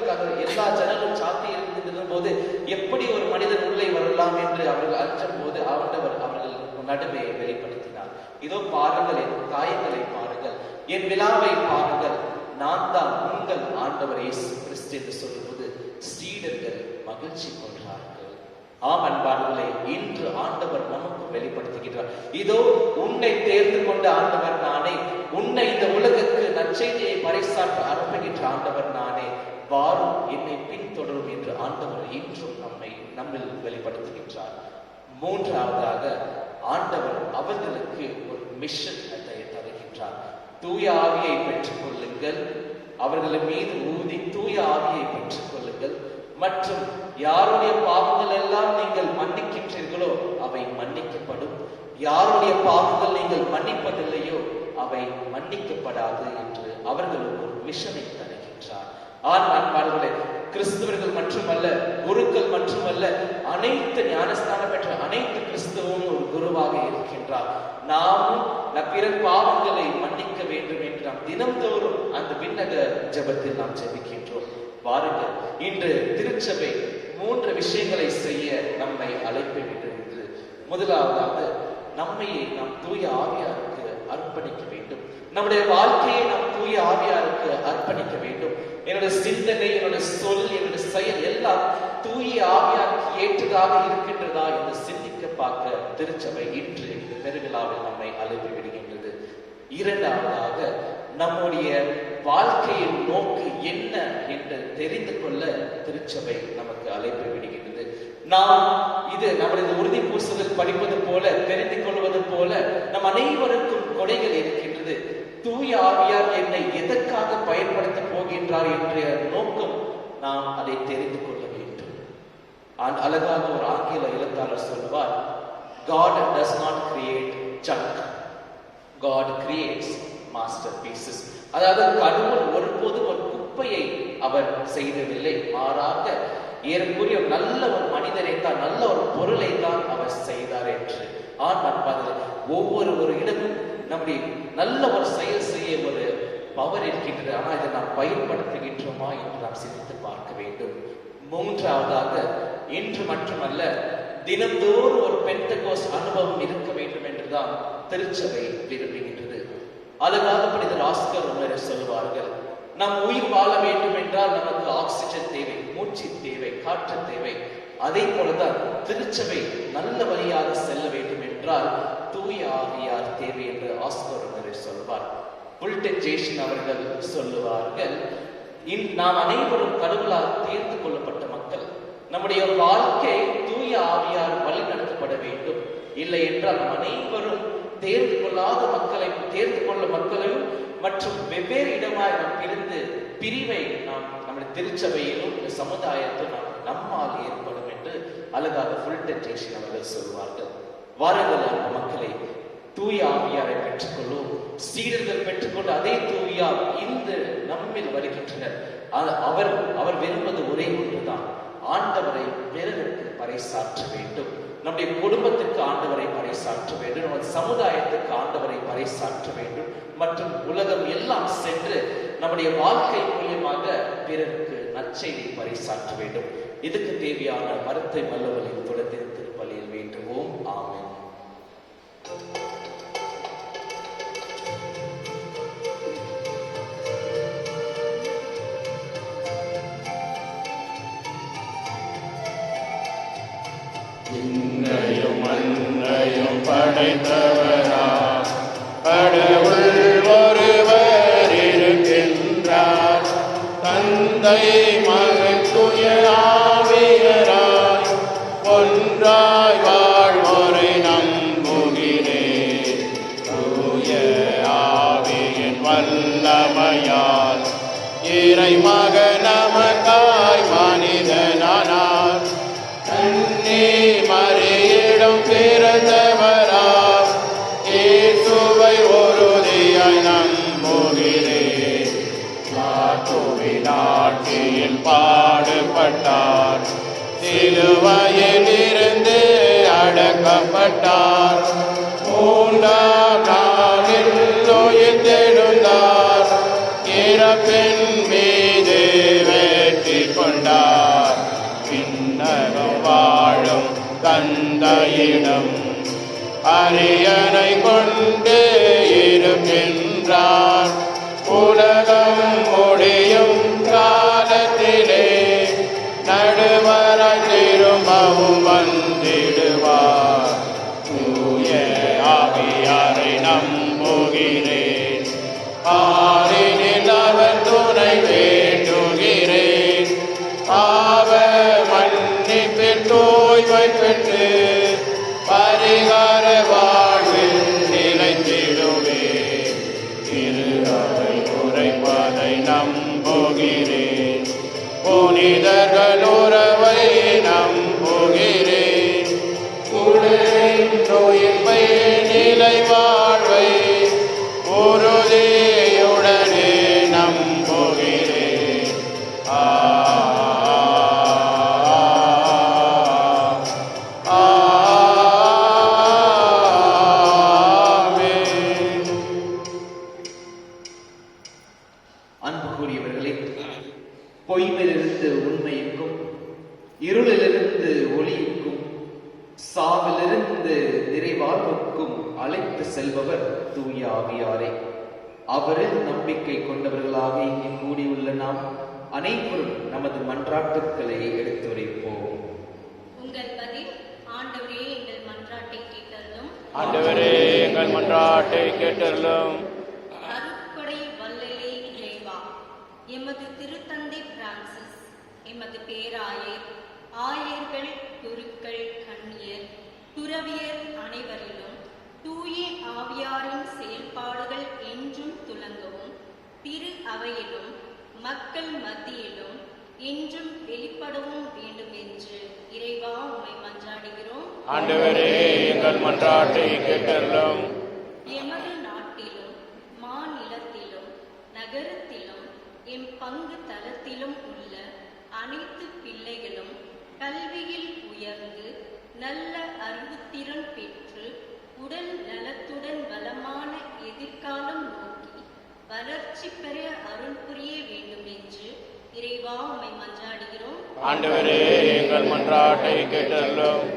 எல்லா ஜன்னலும் சாத்தி இருந்திருந்த போது எப்படி ஒரு மனிதன் உள்ளே வரலாம் என்று அவர்கள் அச்சம் போது ஆண்டவர் அவர்கள் நடுவே வெளிப்படுத்தினார். இதோ பாருங்கள், என் காயங்களை பாருங்கள், என் விழாவை பாருங்கள், நான் தான் உங்கள் ஆண்டவர் இயேசு கிறிஸ்து என்று சொல்லும்போது சீடர்கள் மகிழ்ச்சி கொண்டார்கள். ஆம் அன்பார்களே, இன்று ஆண்டவர் நமக்கு வெளிப்படுத்துகிறார். இதோ உன்னை தேர்ந்து கொண்ட ஆண்டவர் நானே, உன்னை இந்த உலகுக்கு நற்செய்தியை பறைசாற்ற அனுப்புகின்ற ஆண்டவர் நானே, வாரும் என்னை பின்தொடரும் என்று ஆண்டவர் இன்றும் நம்மில் வெளிப்படுத்துகின்றார். மூன்றாவதாக ஆண்டவர் அவர்களுக்கு ஒரு மிஷன் தருகின்றார். தூய ஆவியை பெற்றுக் கொள்ளுங்கள், அவர்களின் மீது ஊதி தூய ஆவியை பெற்றுக் கொள்ளுங்கள், மற்றும் யாருடைய பாவங்கள் எல்லாம் நீங்கள் மன்னிக்கின்றீர்களோ அவை மன்னிக்கப்படும், யாருடைய பாவங்கள் நீங்கள் மன்னிப்பதில்லையோ அவை மன்னிக்கப்படாது என்று அவர்களுக்கு ஒரு மிஷனை தருகின்றார். அன்பார்களே, கிறிஸ்தவர்கள் மட்டுமல்ல, குருக்கள் மட்டுமல்ல, அனைத்து ஞானஸ்தானம் பெற்ற அனைத்து கிறிஸ்தவமும் ஒரு குருவாக இருக்கின்றார். நாமும் பிற பாவங்களை மன்னிக்க வேண்டும் என்று நாம் தினம்தோறும் அந்த விண்ணக ஜெபத்தில் நாம் ஜெபிக்கின்றோம். வாருங்கள், இன்று திருச்சபை 3 விஷயங்களை செய்ய நம்மை அழைப்பிடுகின்றது. முதலாவதாக நம்மையே நாம் தூய ஆவியாருக்கு அர்ப்பணிக்க வேண்டும். நம்முடைய வாழ்க்கையை நாம் தூய ஆவியாருக்கு அர்ப்பணிக்க வேண்டும். என்னுடைய சிந்தனை, என்னுடைய சொல், என்னுடைய செயல் எல்லாம் தூய ஆவியாருக்கு ஏற்றதாக இருக்கின்றதா என்று சிந்திக்க பார்க்க திருச்சபை இன்று இந்த பெருவிழாவில் நம்மை அழைப்பு விடுகின்றது. இரண்டாவதாக நம்முடைய வாழ்க்கையின் நோக்கு என்ன என்று தெரிந்து கொள்ள திருச்சபை நமக்கு அழைப்பு விடுகின்றது. நாம் இது நம்முடைய உறுதி பூசுதல் படிப்பது போல, தெரிந்து கொள்வது போல நம் அனைவருக்கும் கொடைகள் இருக்கின்றது. தூய ஆவியார் என்னை எதற்காக பயன்படுத்த போகின்றார் என்ற நோக்கம் நாம் அதை தெரிந்து கொள்ள வேண்டும். அழகாக ஒரு ஆங்கில எழுத்தாளர் சொல்வார், God does not create junk, God creates masterpieces. அதாவது கடவுள் ஒருபோதும் ஒரு குப்பையை அவர் செய்ததில்லை, மாறாக ஏறக்குரிய நல்ல ஒரு மனிதரை தான், நல்ல ஒரு பொருளை தான் அவர் செய்தார் என்று. ஒவ்வொரு இடமும் நம்முடைய நல்ல ஒரு செயல் செய்ய ஒரு பவர் இருக்கின்றது. ஆனால் இதை நாம் பயன்படுத்துகின்றோமா என்று நாம் சிந்தித்து பார்க்க வேண்டும். மூன்றாவதாக, இன்று மட்டுமல்ல, தினந்தோறும் ஒரு பெந்தெகோஸ்ட் அனுபவம் இருக்க வேண்டும் என்றுதான் திருச்சபை விரும்புகின்றது. அழகாக புனிதர் ஆஸ்கர் உணர் சொல்வார்கள், நாம் உயிர் வாழ வேண்டும் என்றால் நமக்கு ஆக்சிஜன் தேவை, மூச்சு தேவை, காற்று தேவை. அதே போலதான் திருச்சபை நல்ல வழியாக செல்ல வேண்டும் என்றால் தூய ஆவியார் தேவை என்று ஆஸ்கர் உணர் சொல்வார். புல்டன் ஜேஷன் அவர்கள் சொல்லுவார்கள், நாம் அனைவரும் கடவுளால் தேர்ந்து கொள்ளப்பட்ட மக்கள். நம்முடைய வாழ்க்கை தூய ஆவியார் வழி நடத்தப்பட வேண்டும். இல்லை என்றால் நம் அனைவரும் தேர்ந்து கொள்ளாத மக்களையும் தேர்ந்து கொள்ள மக்களையும் மற்றும் வெவ்வேறு இடமாய் நாம் பிரிந்து பிரிவை நாம் நம்முடைய திருச்சபையிலும் இந்த சமுதாயத்திலும் நம்மால் ஏற்படும் என்று அழகாக புல்டன் ஜேஷன் அவர்கள் சொல்வார்கள். வாருங்கள் அந்த மக்களை, தூய ஆவியாரை பெற்றுக்கொள்ளும். சீடர்கள் பெற்றுக்கொண்ட அதே தூயார் இன்று நம்மில் வருகின்றனர். அவர் விரும்புவது ஒரே ஒன்றுதான், ஆண்டவரை பிறருக்கு பறைசாற்ற வேண்டும். நம்முடைய குடும்பத்துக்கு ஆண்டவரை பறைசாற்ற வேண்டும், நமது சமுதாயத்துக்கு ஆண்டவரை பறைசாற்ற வேண்டும், மற்றும் உலகம் எல்லாம் சென்று நம்முடைய வாழ்க்கை மூலியமாக பிறருக்கு நற்செய்தி பறைசாற்ற வேண்டும். இதுக்கு தேவையான மரத்தை வல்லவலின் தொடர்ந்து திருப்பலியில் வேண்டுவோம். ஆமென்.
விண்ணையும் மண்ணையும் படைத்தவரா கடவுள் ஒருவர் இருக்கின்றார். தந்தை மகன் தூய ஆவியராய் ஒன்றாய் வாழ்வோரை நம்புகிறேன். தூய ஆவியின் வல்லமையால் இறை மகன் நமக்காய் மனிதனானார். கண்ணே மறியிடம் பிறந்தவராம் இயேசுவை உறுதியாய் நம்புகிறேன். பாடுபட்டார், மூன்றாம் நாளில் உயிர்த்தெழுந்தார், இறப்பின் மீது வெற்றி கொண்டார். விண்ணகம் வாழும் தந்தையிடம் அரியணை கொண்டு இருக்கின்றார். உலகம் முடியும் காலத்திலே நடுவராய் திரும்பவும் வந்திடுவார். தூய ஆவியாரை நம்புகிறேன், ஆரினில் அவர் துணை வேண்டுகிறேன். பாவ மன்னிப்பில் தூய்மை பெற்று பரிகார வாழ்வில் நிலைத்திடுவேன். திரு அவை உரைப்பதை நம்புகிறேன், புனிதர்கள் உறவை நம்புகிறேன். உடலின் நோயின்மை நிலை வாழ்வை உறுதியுடனே நம்புகிறேன். ஆமென்.
அன்புக்குரியவர்களே, பொய்மையிலிருந்து உண்மைக்கும், இருளிலிருந்து ஒளிக்கும், சாவிலிருந்து நிறைவாழ்வுக்கும் அழைத்து செல்பவர் தூய ஆவியாரே. அவரில் நம்பிக்கை கொண்டவர்களாக இங்கே கூடியுள்ள நாம் அனைவரும் நமது மன்றாட்டுக்களை எடுத்துரைப்போம்.
உங்கள் பதில், ஆண்டவரே எங்கள் மன்றாட்டை கேட்டருளும்.
ஆண்டவரே எங்கள் மன்றாட்டை கேட்டருளும்.
அருட்கொடை வல்லலே இறைவா, எமது திருத்தந்தை பிரான்சிஸ், எமது பேராயர், ஆயர்கள், குருக்கள், கன்னியர், துறவியர் அனைவரிலும் தூய ஆவியாரின் செயல்பாடுகள் என்றும் துலங்கவும், திரு அவையிலும் மக்கள் மத்தியிலும் என்றும் வெளிப்படவும் வேண்டும் என்று இறைவா உம்மை மன்றாடுகிறோம்.
ஆண்டவரே எங்கள் மன்றாட்டை கேட்டருளும்.
எமது நாட்டிலும் மாநிலத்திலும் நகரத்திலும் எம் பங்கு தளத்திலும் உள்ள அனைத்து பிள்ளைகளும் கல்வியில் உயர்ந்து நல்ல அறிவுத்திறன் பெற்று உடல் நலத்துடன் வளமான எதிர்காலம் நோக்கி வளர்ச்சி பெற அருள் புரிய வேண்டும் என்று இறைவா உம்மை மன்றாடுகிறோம்.
ஆண்டவரே எங்கள் மன்றாட்டை கேட்டருளும்.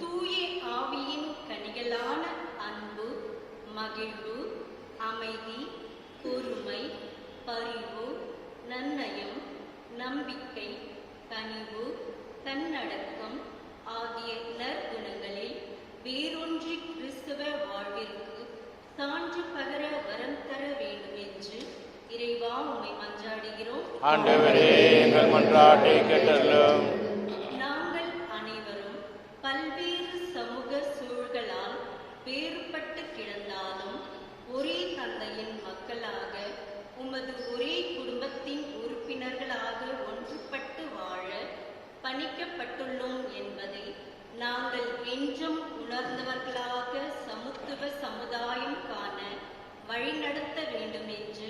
தூய ஆவியின் கனிகளான அன்பு, மகிழ்வு, அமைதி, பொறுமை, பரிவு, நன்னயம், நம்பிக்கை, கனிவு, தன்னடக்கம் ஆகிய நற்குணங்களில் வேரூன்றி கிறிஸ்தவ வாழ்விற்கு சான்று பகர வரம் தர வேண்டும் என்று இறைவா உம்மை மன்றாடுகிறோம்.
ஆண்டவரே எங்கள் மன்றாட்டை கேட்டருளும்.
நாங்கள் அனைவரும் பல்வேறு சமூக சூழல்களால் வேறுபட்டு கிடந்தாலும் ஒரே தந்தையின் மக்களாக உமது ஒரே குடும்பத்தின் உறுப்பினர்களாக ஒன்றுபட்டு வாழ பணிக்கப்பட்டுள்ளோம் என்பதை நாங்கள் என்றும் உணர்ந்தவர்களாக சமத்துவ சமுதாயம் காண வழிநடத்த வேண்டும் என்று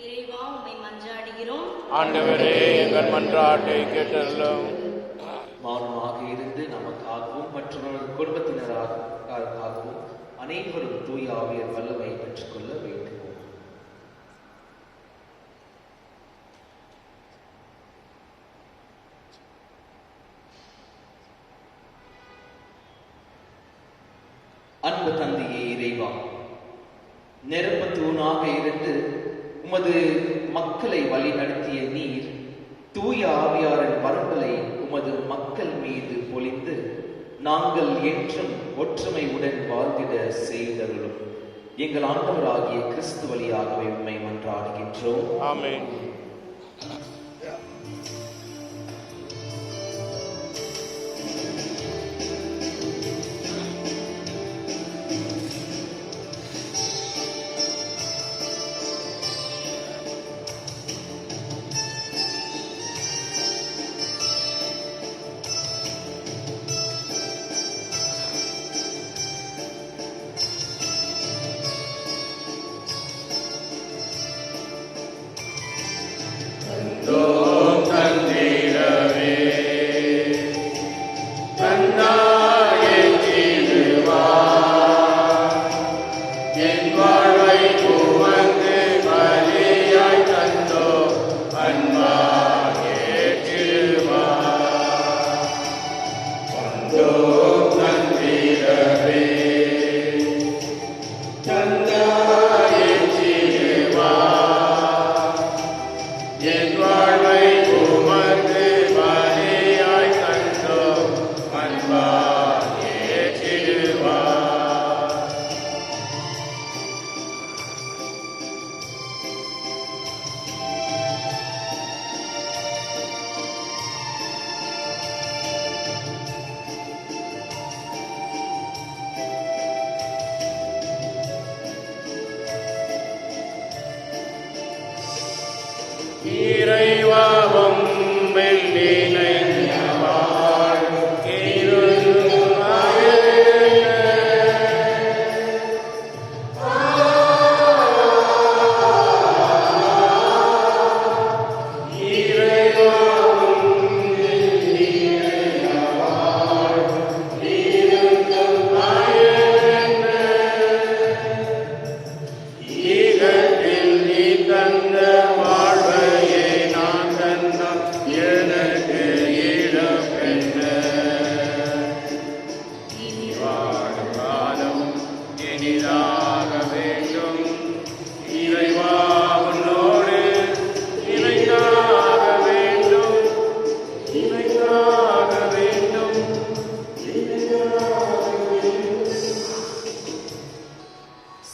இறைவா உம்மை மன்றாடுகிறோம்.
ஆண்டவரே எங்கள் மன்றாட்டை கேட்டருளும்.
மௌனமாக இருந்து நமக்காகவும் மற்றவர்கள் குடும்பத்தினராகவும் அனைவரும் தூய ஆவியர் வல்லமை பெற்றுக்கொள்ள வேண்டுவோம். அன்பு தந்தையே இறைவா, நெருப்பு தூணாக இருந்து உமது மக்களை வழிநடத்திய நீர் தூய ஆவியாரின் வரங்களை உமது மக்கள் மீது பொழிந்து நாங்கள் என்றும் ஒற்றுமையுடன் வாழ்ந்திட செய்தருளும். எங்கள் ஆண்டவராகிய கிறிஸ்து வழியாகவே உம்மை மன்றாடுகின்றோம்.
ஆமென். இறைவாவும் வெள்ளினை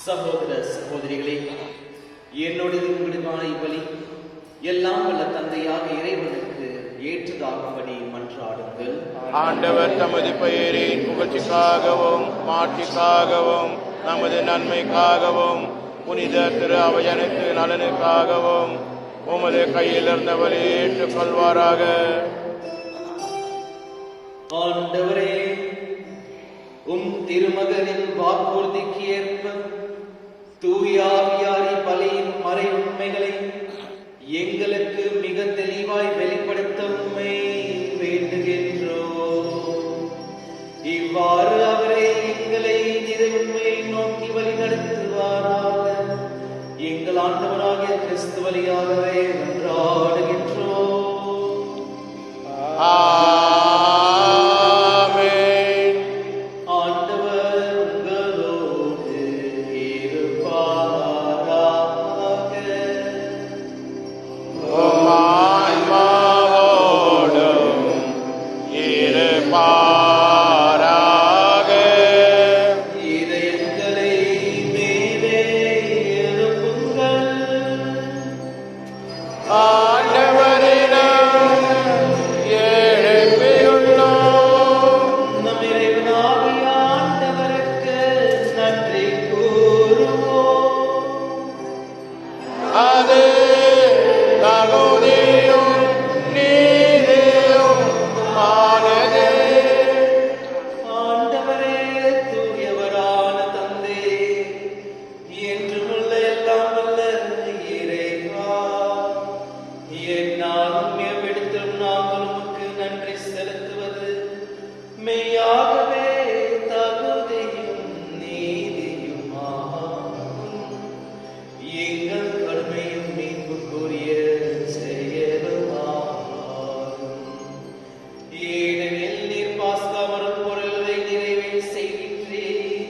சகோதர சகோதரிகளே, என்னுடைய விடுமான இவ்வழி எல்லாம் வல்ல தந்தையாக இறைவனுக்கு ஏற்றதாகும்படி மன்றாடுங்கள்.
ஆண்டவர் தமது பெயரின் புகழ்ச்சிக்காகவும் மாட்சிக்காகவும் நமது நன்மைக்காகவும் புனித திரு அவையனைத்து நலனுக்காகவும் உமது கையில் இருந்தவரை ஏற்றுக்கொள்வாராக.
ஆண்டவரே, உம் திருமகனின் வாக்குறுதிக்கு ஏற்ப தூயாவியாரி பலியின் மறை உண்மைகளை எங்களுக்கு மிக தெளிவாய் வெளிப்படுத்த உம்மை வேண்டுகின்றோம். இவ்வாறு அவரே எங்களை நிறை உண்மையை நோக்கி வழிநடத்துவாராக. எங்கள் ஆண்டவராகிய கிறிஸ்து வழியாகவே மன்றாடுகின்றோம்.
ஆமென்.
ஆண்டவர் உங்களோடு இருப்பாராக.
உம் ஆன்மாவோடும் இருப்பாராக.
இதயங்களை மேலே எழுப்புங்கள்.
ஆண்டவரிடம் எழுப்பியுள்ளோம்.
நம் இறைவனாகிய ஆண்டவருக்கு நன்றி கூறுவோம்.
அது தகுதியும் நீதியும் ஆனது.
ஆண்டவரே, தூயவரான தந்தை, என்றுமுள்ள எல்லாம் வல்ல இறைவா, எந்நாளும் எவ்விடத்திலும் நாங்கள் உமக்கு நன்றி செலுத்துவது மெய்யாகவே தகுதியும் நீதியுமாகும். எங்கள் கடமையும் மீட்புக்குரிய செயலுமாகும். ஏனெனில் நீர் பாஸ்கா மறுபொருளை நிறைவே செய்கின்றீர்.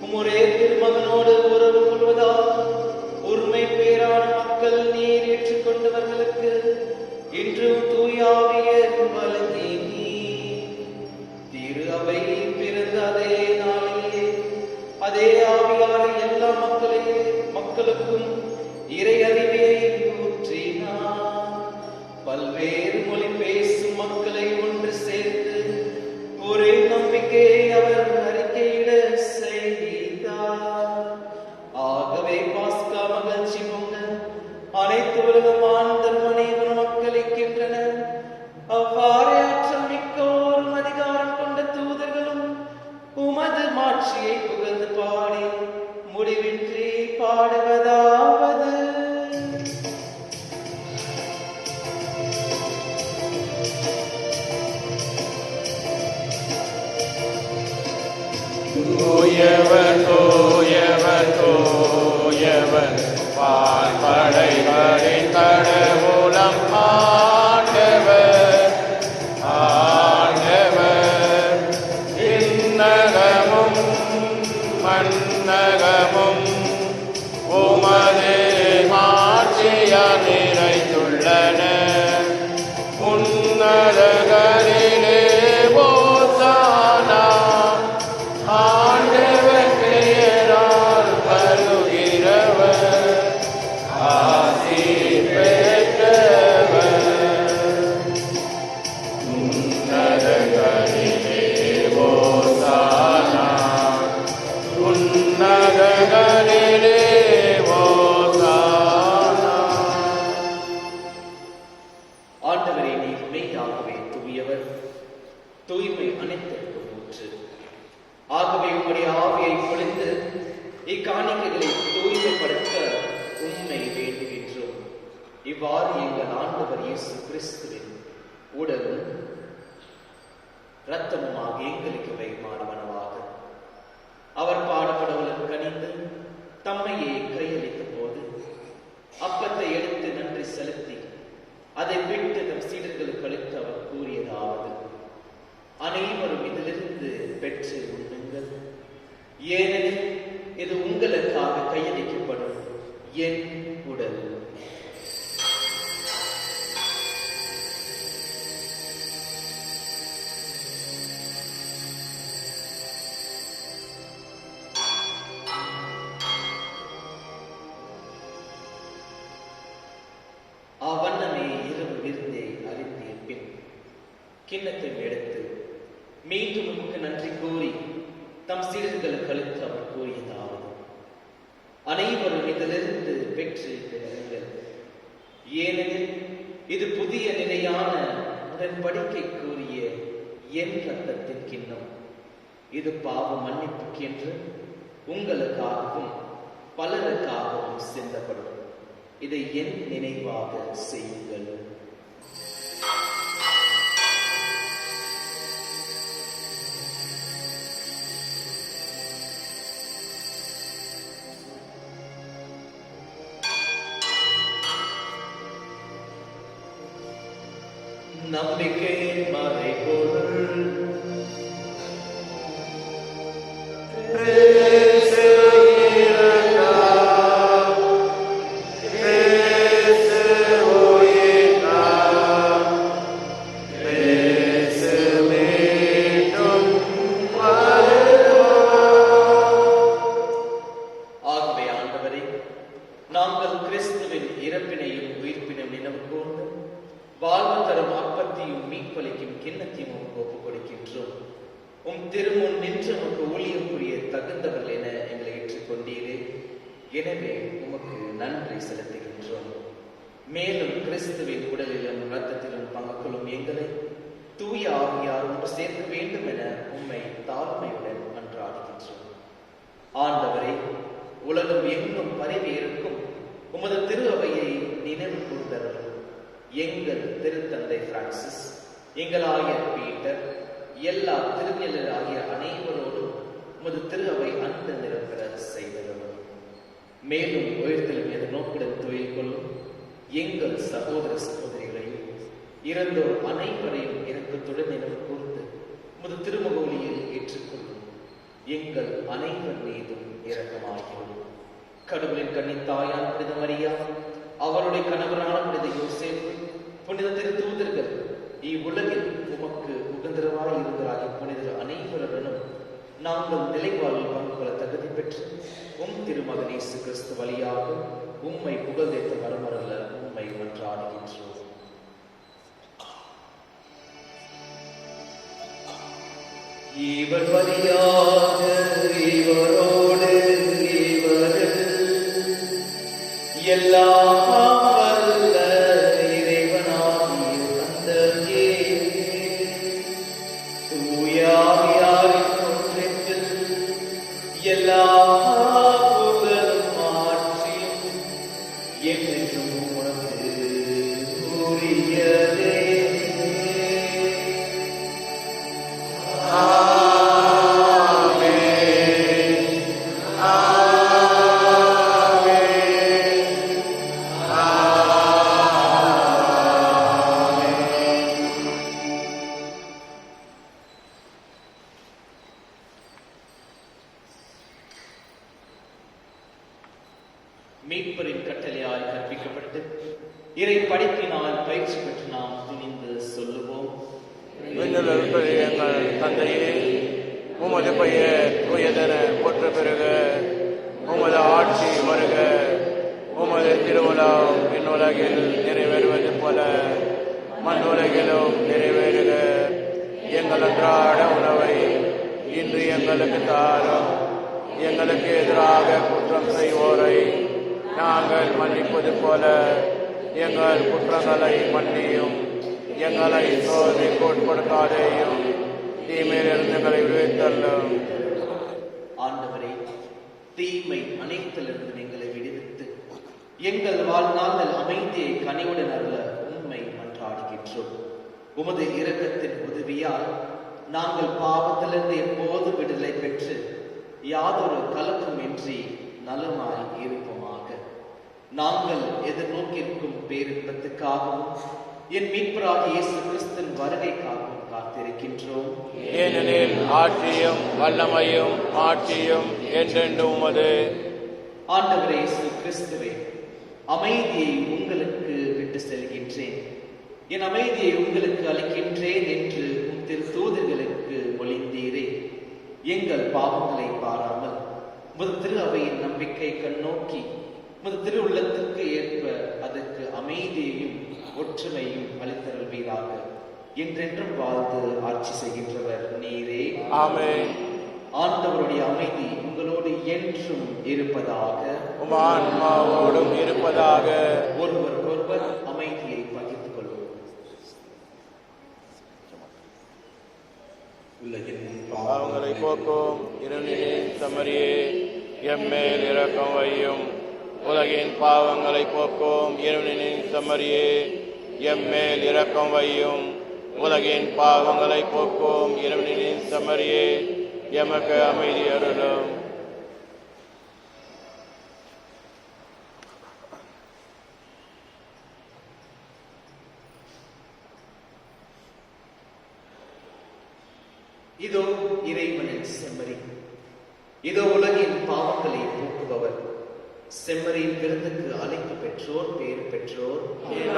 உம்முடைய திருமகனோடு உறவு கொள்வதால் உரிமை பேரான மக்கள் நீர் ஏற்றுக்கொண்டவர்களுக்கு இன்றும் தூயாவிய வழங்கி திரு அவை பிறந்த அதே நாளிலே அதே ஆவியாரை எல்லா மக்களுக்கும் இறை அறிவியை ஊற்றினார். பல்வேறு மொழி பேசும் மக்களை ஒன்று சேர்த்து ஒரே நம்பிக்கையை அவர் அறிக்கையிட செய்தார். ஆகவே பாஸ்கா மகிழ்ச்சி பொங்க அனைத்து உலகம் ஆண்டவர் அனைவரும் மக்களிக்கின்றனர். அவ்வாறே ஆற்றல் மிக்கோரும் அதிகாரம் கொண்ட தூதர்களும் உமது மாட்சியை புகழ்ந்து பாடி முடிவின்றி பாடுவதாவது.
தூயவர் தூயவர் தூயவர் வான்படைகளின் கடவுளம் ஆண்டவர். ஆண்டவர் விண்ணகமும் மண்ணகமும் உமது மாட்சியால் நிறைந்துள்ளன. உன்னதங்களிலே ஓசானா. ஆண்டவர் பெயரால் வருகிறவர்
இவ்வாறு எங்கள் ஆண்டவர் இயேசு கிறிஸ்துவின் உடலும் இரத்தமுமாக எங்களுக்கு வைமாறுவனவாக. அவர் பாடுபடுவதற்கு கனிந்து தம்மையே கையளித்த போது அப்பத்தை எடுத்து நன்றி செலுத்தி அதை விட்டு தம் சீடர்களுக்கு அளித்து அவர் கூறியதாவது: அனைவரும் இதிலிருந்து பெற்று உண்ணுங்கள், ஏனெனில் இது உங்களுக்காக கையளிக்கப்படும் என் உடல். அவ்வண்ணமே இரவு விருந்தை அறிந்திய பின் கிண்ணத்தை எடுத்து மீண்டும் உமக்கு நன்றி கூறி தம் சீடர்களுக்கு அளித்து அவர் கூறியதாவது: அனைவரும் இதிலிருந்து பெற்று பெறுங்கள், ஏனெனில் இது புதிய நிலையான உடன்படிக்கை கூறிய என் இரத்தத்தின் கிண்ணம். இது பாவ மன்னிப்புக்கு என்று உங்களுக்காகவும் பலருக்காகவும் சிந்தப்படும். இதை என் நினைவாக செய்யுங்கள். நம்பிக்கை மறைபொருள் திருமுன் நின்று உமக்கு ஊழியம் புரிய தகுந்தவர்கள் என எங்களை ஏற்றுக்கொண்டீரே. எனவே உமக்கு நன்றி செலுத்துகின்றோம். மேலும் கிறிஸ்துவின் உடலிலும் இரத்தத்திலும் பங்கு கொள்ளும் எங்களை தூய ஆவியார் ஒன்று சேர்க்க வேண்டும் என உம்மை தாழ்மையுடன் மன்றாடுகின்றோம். ஆண்டவரே, உலகம் எங்கும் பரவி இருக்கும் உமது திரு அவையை நினைவு கூர்ந்தவர்கள் எங்கள் திருத்தந்தை பிரான்சிஸ், எங்கள் ஆயர் பீட்டர், எல்லா திருஞர் ஆகிய அனைவரோடும் உமது திரு அவை அன்பு நிரம்பெற செய்தவர்கள். மேலும் உயர்த்தலும் என நோக்குடன் தொழில் கொள்ளும் எங்கள் சகோதர சகோதரிகளையும் இறந்தோர் அனைவரையும் இரக்கத்துடன் நினைவு கூர்ந்து உமது திருமுகவலியில் ஏற்றுக்கொள்ளும். எங்கள் அனைவர் மீதும் இரக்கமாகிறோம். கடவுளின் கன்னித் தாயான புனித மரியா, அவருடைய கணவரான புனித யோசேப்பு, புனித திருத்தூதர்கள், இவ்வுலகில் உமக்கு உகந்தரவாய் இருந்தராகிய புனிதர் அனைவருடனும் நாங்கள் நிலைவாழ்வில் பங்கு கொள்ள தகுதி பெற்று திருமகன் இயேசு கிறிஸ்து வழியாக உம்மை புகழ்ந்தேத்த மறுமரல்ல உம்மை மன்றாடுகின்றோம். இவர் வழியாக இவரோடு இவரில் எல்லாம் வல்ல இறைவனாகிய தந்தையே, தூய ஆவியாரின் ஒன்றிப்பில் எல்லா புகழும் ஆட்சியும் என்றென்றும் உனக்கு உரியதே. மீட்பரின் கட்டளையால் கற்பிக்கப்பட்டு இறை படிப்பினால் பயிற்சி பெற்று நாம் துணிந்து சொல்லுவோம்.
எங்கள் தந்தையே, உமது பெயர் தூயதென போற்ற பெறுக, உமது ஆட்சி வருக, உமது திருவுளம் விண்ணுலகில் நிறைவேறுவது போல மண்ணுலகிலும் நிறைவேறுக. எங்கள் அன்றாட உணவை இன்று எங்களுக்கு தாரும். எங்களுக்கு எதிராக குற்றம் செய்வோரை நாங்கள் மன்னிப்பது போல எங்கள் குற்றங்களை மன்னியும். எங்களை சோதனைக்கு உட்படுத்தாதேயும், தீமையிலிருந்து எங்களை விடுவித்தள்ளும்.
ஆண்டவரே, தீமை அனைத்திலிருந்து எங்களை விடுவித்து எங்கள் வாழ்நாளில் அமைதியை கனிவுடன் அருள உண்மை மன்றாடுகின்றோம். உமது இரக்கத்தின் உதவியால் நாங்கள் பாவத்திலிருந்து எப்போது விடுதலை பெற்று யாதொரு கலக்கமின்றி நலமாய் இருப்போமாக. நாங்கள் எதிர்நோக்கிற்கும் பேரின்பத்துக்காகவும் என் மீட்பராகிய இயேசு கிறிஸ்துவின் வருகைக்காகவும் காத்திருக்கின்றோம்.
ஏனெனில் ஆட்சியும் வல்லமையும் ஆட்சியும் என்றென்றும் உமது.
ஆண்டவரே இயேசு கிறிஸ்துவே, அமைதியை உங்களுக்கு விட்டு செல்கின்றேன், என் அமைதியை உங்களுக்கு அளிக்கின்றேன் என்று உம் திருத்தூதர்களுக்கு மொழிந்தீரே. எங்கள் பாவங்களை பாராமல் உமது திரு அவையின் நம்பிக்கை கண்ணோக்கி உமது திரு உள்ளத்திற்கு ஏற்ப அதற்கு அமைதியையும் ஒற்றுமையும் அளித்தருள்வீராக. என்றென்றும் வாழ்ந்து ஆட்சி செய்கின்றவர் நீரே.
ஆமென்.
ஆண்டவருடைய அமைதி உங்களோடு என்றும் இருப்பதாக.
உம் ஆன்மாவோடும் இருப்பதாக.
ஒருவருக்கொருவர் அமைதியை பகிர்ந்து கொள்வோம்.
பாவங்களை போக்கும் இருளின் சமரியே, எம்மேல் இரக்கம் வையும். உலகின் பாவங்களை போக்கும் இருளின் சமரியே, எம்மேல் இரக்கம் வையும். உலகின் பாவங்களை போக்கும் இருளின் சமரியே, எமக்கு அமைதி அருளும்.
இதோ இறைவனின் செம்மறி, இதோ உலகின் பாவங்களை போக்குபவர். செம்மறியின் விருந்துக்கு அழைப்பு பெற்றோர் பேறு பெற்றோர்.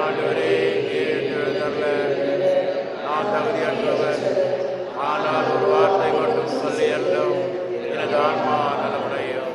ஆண்டவரே, நீர் எழுந்தருள நான் தகுதியற்றவர். ஆனால் ஒரு வார்த்தை மட்டும் சொல்லி அருளும், எனது ஆன்மா நலமடையும்.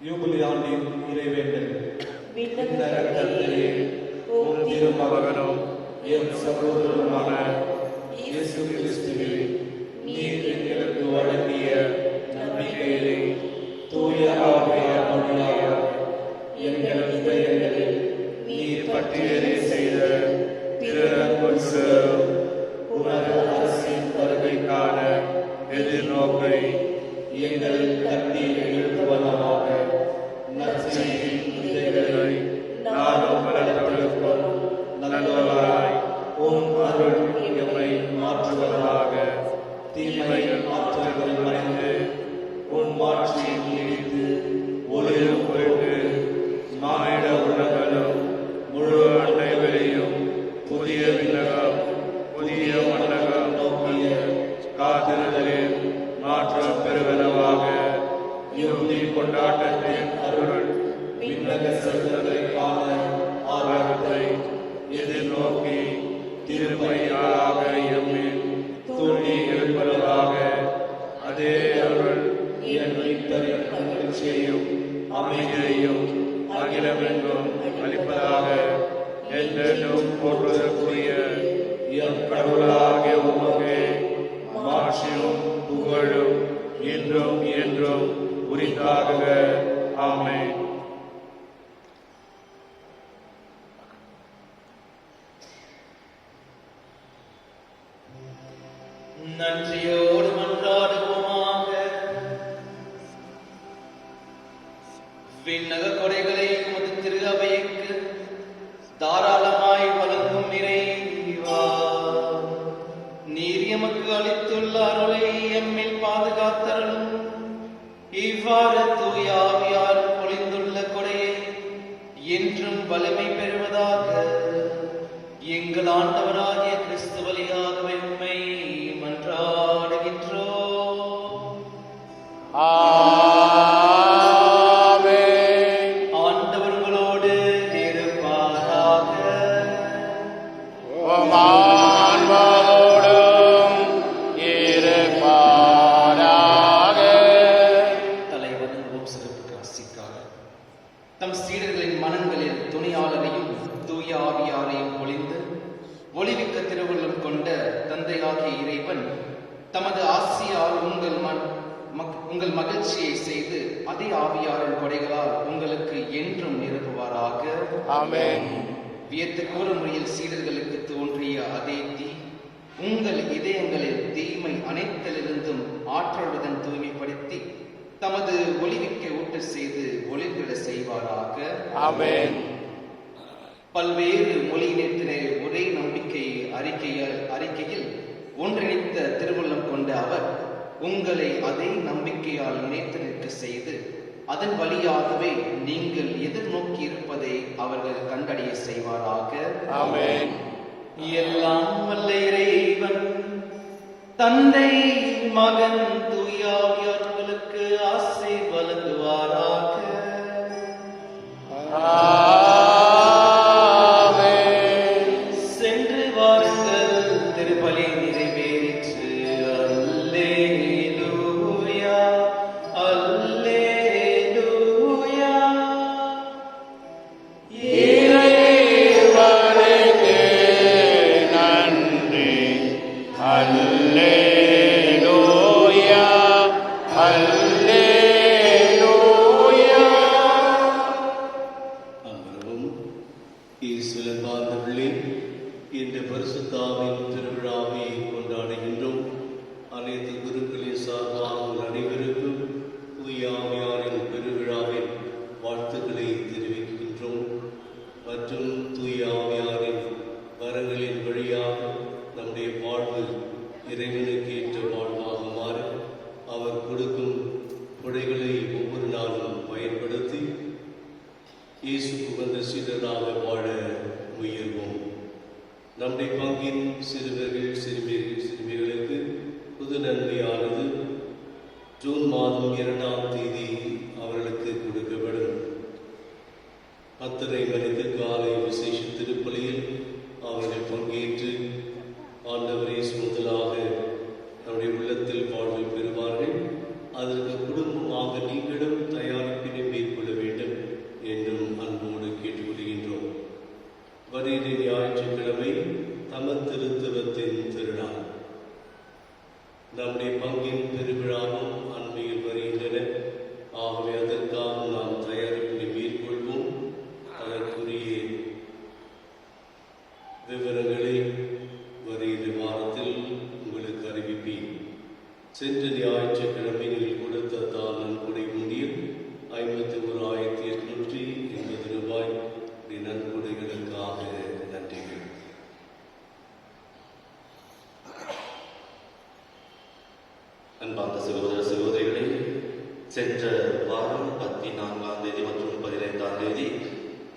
யூபிலி ஆண்டின் இறைவேண்டல்.
விண்ணக தந்தையே, உம் திருமகனும் என் சகோதரருமான இயேசு கிறிஸ்துவே, நீர் எங்களுக்கு வழங்கிய நம்பிக்கையை தூய ஆவியார் வழியாக எங்கள் இதயங்களில் நீர் பற்றியதை செய்த திருநற்கொண்டு உமது அரசின் வருகைக்கான எதிர்நோக்கை எங்கள் கண்ணில் எழுப்புவதாக நற்செய்தியின் விதைகளை நாடும் வளர்த்தொழுக்கும் நல்லவராய் உம் அருள் எம்மை மாற்றுவதாக. தீமைகள் மாற்றங்கள் மறைந்து உம் ஆட்சியை நீடித்து ஒளிரும் பொருட்டு மானிட உலகளும் முழு அன்னைவரையும் புதிய விண்ணகம் புதிய மண்டகம் நோக்கிய காத்திருதலில் மாற்றம் பெறுவனவாக. இறுதி கொண்டாட்டத்தின் அருள் விண்ணக செல்வதை காண ஆர்வத்தை எதிர்நோக்கி திருமையாக எம்மில் தூண்டி எழுப்பதாக. அதே அருள் என் மீட்பரின் மகிழ்ச்சியையும் அமைதியையும் அகிலமெங்கும் அளிப்பதாக. என்றென்றும் போற்றுவதற்குரிய எம் கடவுளாகிய உமக்கே மாட்சியும் புகழும் இன்றும் என்றும் உரித்தாக. ஆமென்.
நன்றியோடு மன்றாடுவோமாக. விண்ணக கொடைகளை உமது திரு அவைக்கு தாராளமாய் வழங்கும் இறைவா, நீர் எமக்கு அளித்துள்ள அருளை எம்மில் பாதுகாத்தருளும். இவ்வாறு தூய ஆவியார் பொழிந்துள்ள கொடையை என்றும் வலிமை பெறுவதாக. எங்கள் ஆண்டவராகிய கிறிஸ்து வழியாகவே உம்மை மன்றாடுகின்றோம்.
ஆமென்.
ஆண்டவர் உங்களோடு இருப்பாராக.
உம் ஆன்மாவோடும் இருப்பாராக.
தலைவனும் சிறப்பு காசிக்காக தம் சீடர்களின் மனங்களில் துணியாளரையும் தூய ஆவியாரையும் பொழிந்து ஒளிமிக்க திருவுள்ளம் கொண்ட தந்தையாகிய இறைவன் தமது ஆசியால் உங்கள் மகிழ்ச்சியை செய்து அதே ஆவியாரின் கொடைகளால் உங்களுக்கு என்றும் நிரப்புவாராக.
ஆமென்.
வியத்து கூறும் முறையில் சீடர்களுக்கு தோன்றிய அதே தீ உங்கள் இதயங்களில் தீமை அனைத்திலிருந்தும் ஆற்றலுடன் தூய்மைப்படுத்தி தமது ஒளிவிக்க ஊட்ட செய்து ஒளிர்விட செய்வாராக.
ஆமென்.
பல்வேறு மொழியினத்தினர் ஒரே நம்பிக்கை அறிக்கையில் ஒன்றிணைத்த திருவுள்ளம் கொண்ட அவர் உங்களை அதே நம்பிக்கையால் நினைத்து நிற்க செய்து அதன் வழியாகவே நீங்கள் எதிர்நோக்கி இருப்பதை அவர்கள் கண்டறிய செய்வாராக.
ஆமென்.
எல்லாம் வல்ல இறைவன் தந்தை மகன் தூய ஆவியார் உங்களுக்கு ஆசை வழங்குவாராக.
ஆமென்.
சென்று வாருங்கள், திருப்பலி நிறைவேறிற்று. அல்லேலூயா, அல்லேலூயா.
இறைவனுக்கு நன்றி. அல்லேலூயா, அல்லேலூயா.
அமரவும். இயேசுவின் வாழ்ந்தவர்களே, இன்று பரிசுத்தாவின் திருவிழாவை கொண்டாடுகின்றோம். அனைத்து குருக்களின் சார்பாக உங்கள் அனைவருக்கும் தூய ஆவியாரின் பெருவிழாவின் வாழ்த்துக்களை தெரிவிக்கின்றோம். மற்றும் தூய ஆவியாரின் வரங்களின் வழியாக நம்முடைய வாழ்வு இறைவனுக்கு ஏற்ற வாழ்வாக மாற அவர் கொடுக்கும் கொடைகளை ஒவ்வொரு நாளும் பயன்படுத்தி இயேசு உகந்த சீடராக வாழ முயல்வோம். நம்முடைய பங்கின் சிறுமிகளுக்கு புது நன்மையானது ஜூன் மாதம் 2ஆம் தேதி அவர்களுக்கு கொடுக்கப்படும். 10:30 மணிக்கு காலை விசேஷ திருப்பலியில் அவர்கள் பங்கேற்று ஆண்டவர் இயேசு முதலாக நம்முடைய உள்ளத்தில் வாழ்வை பெறுவார்கள். அதற்கு குடும்பமாக நீங்களும் தயாரிப்பினை மேற்கொண்டு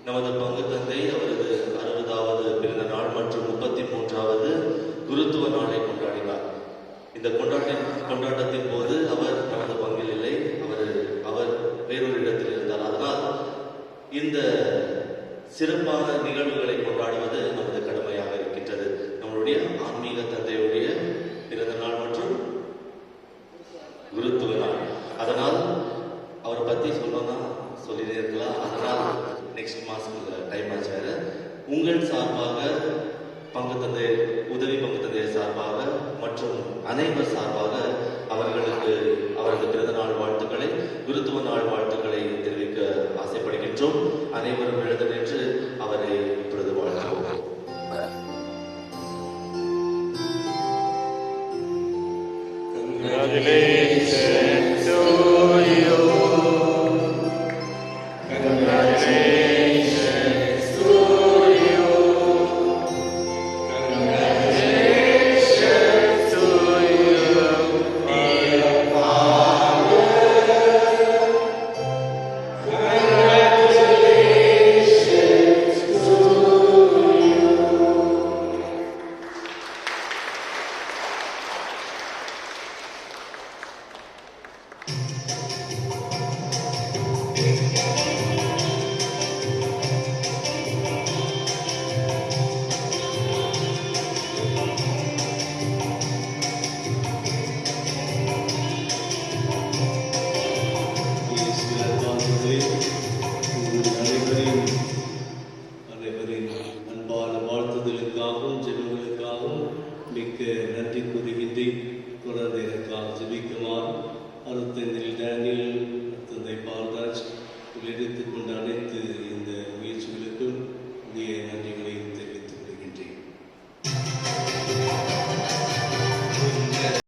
நமது பங்கு தந்தை அவரது 60வது பிறந்த நாள் மற்றும் 33வது குருத்துவ நாளை கொண்டாடினார். இந்த கொண்டாட்டத்தின் போது அவர் நமது பங்கில் இல்லை, அவர் வேறொரு இடத்தில் இருந்தார். அதனால் இந்த சிறப்பான நிகழ்வுகளை கொண்டாடுவது நமது கடமையாக இருக்கின்றது. நம்மளுடைய ஆன்மீக தந்தையுடைய பிறந்த நாள் மற்றும் குருத்துவ நாள். அதனால் அவரை பற்றி சொல்லணும்னா சொல்லிட்டே இருக்கலாம். அதனால் நெக்ஸ்ட் மாதத்துக்கு டைம் ஆச்சு. வேறு உங்கள் சார்பாக பங்கு தந்தை, உதவி பங்கு தந்தை சார்பாக மற்றும் அனைவர் சார்பாக அவரது பிறந்த நாள் வாழ்த்துக்களை, குருத்துவ நாள் வாழ்த்துக்களை தெரிவிக்க ஆசைப்படுகின்றோம். அனைவரும் எழுத நின்று அவரை இப்பொழுது வாழ்த்துவோம்.
Congratulations to you. Congratulations to you. Congratulations to you, dear Father. Congratulations to you.
அனைவரின் அன்பான வாழ்த்துதலுக்காகவும் ஜெபங்களுக்காகவும் மிக்க நன்றி கூறுகின்றேன். தொடர்ந்து எனக்காக ஜெபிக்குமாறு அருத்தந்தை டேனியல், தந்தை பால்ராஜ் எடுத்துக்கொண்ட அனைத்து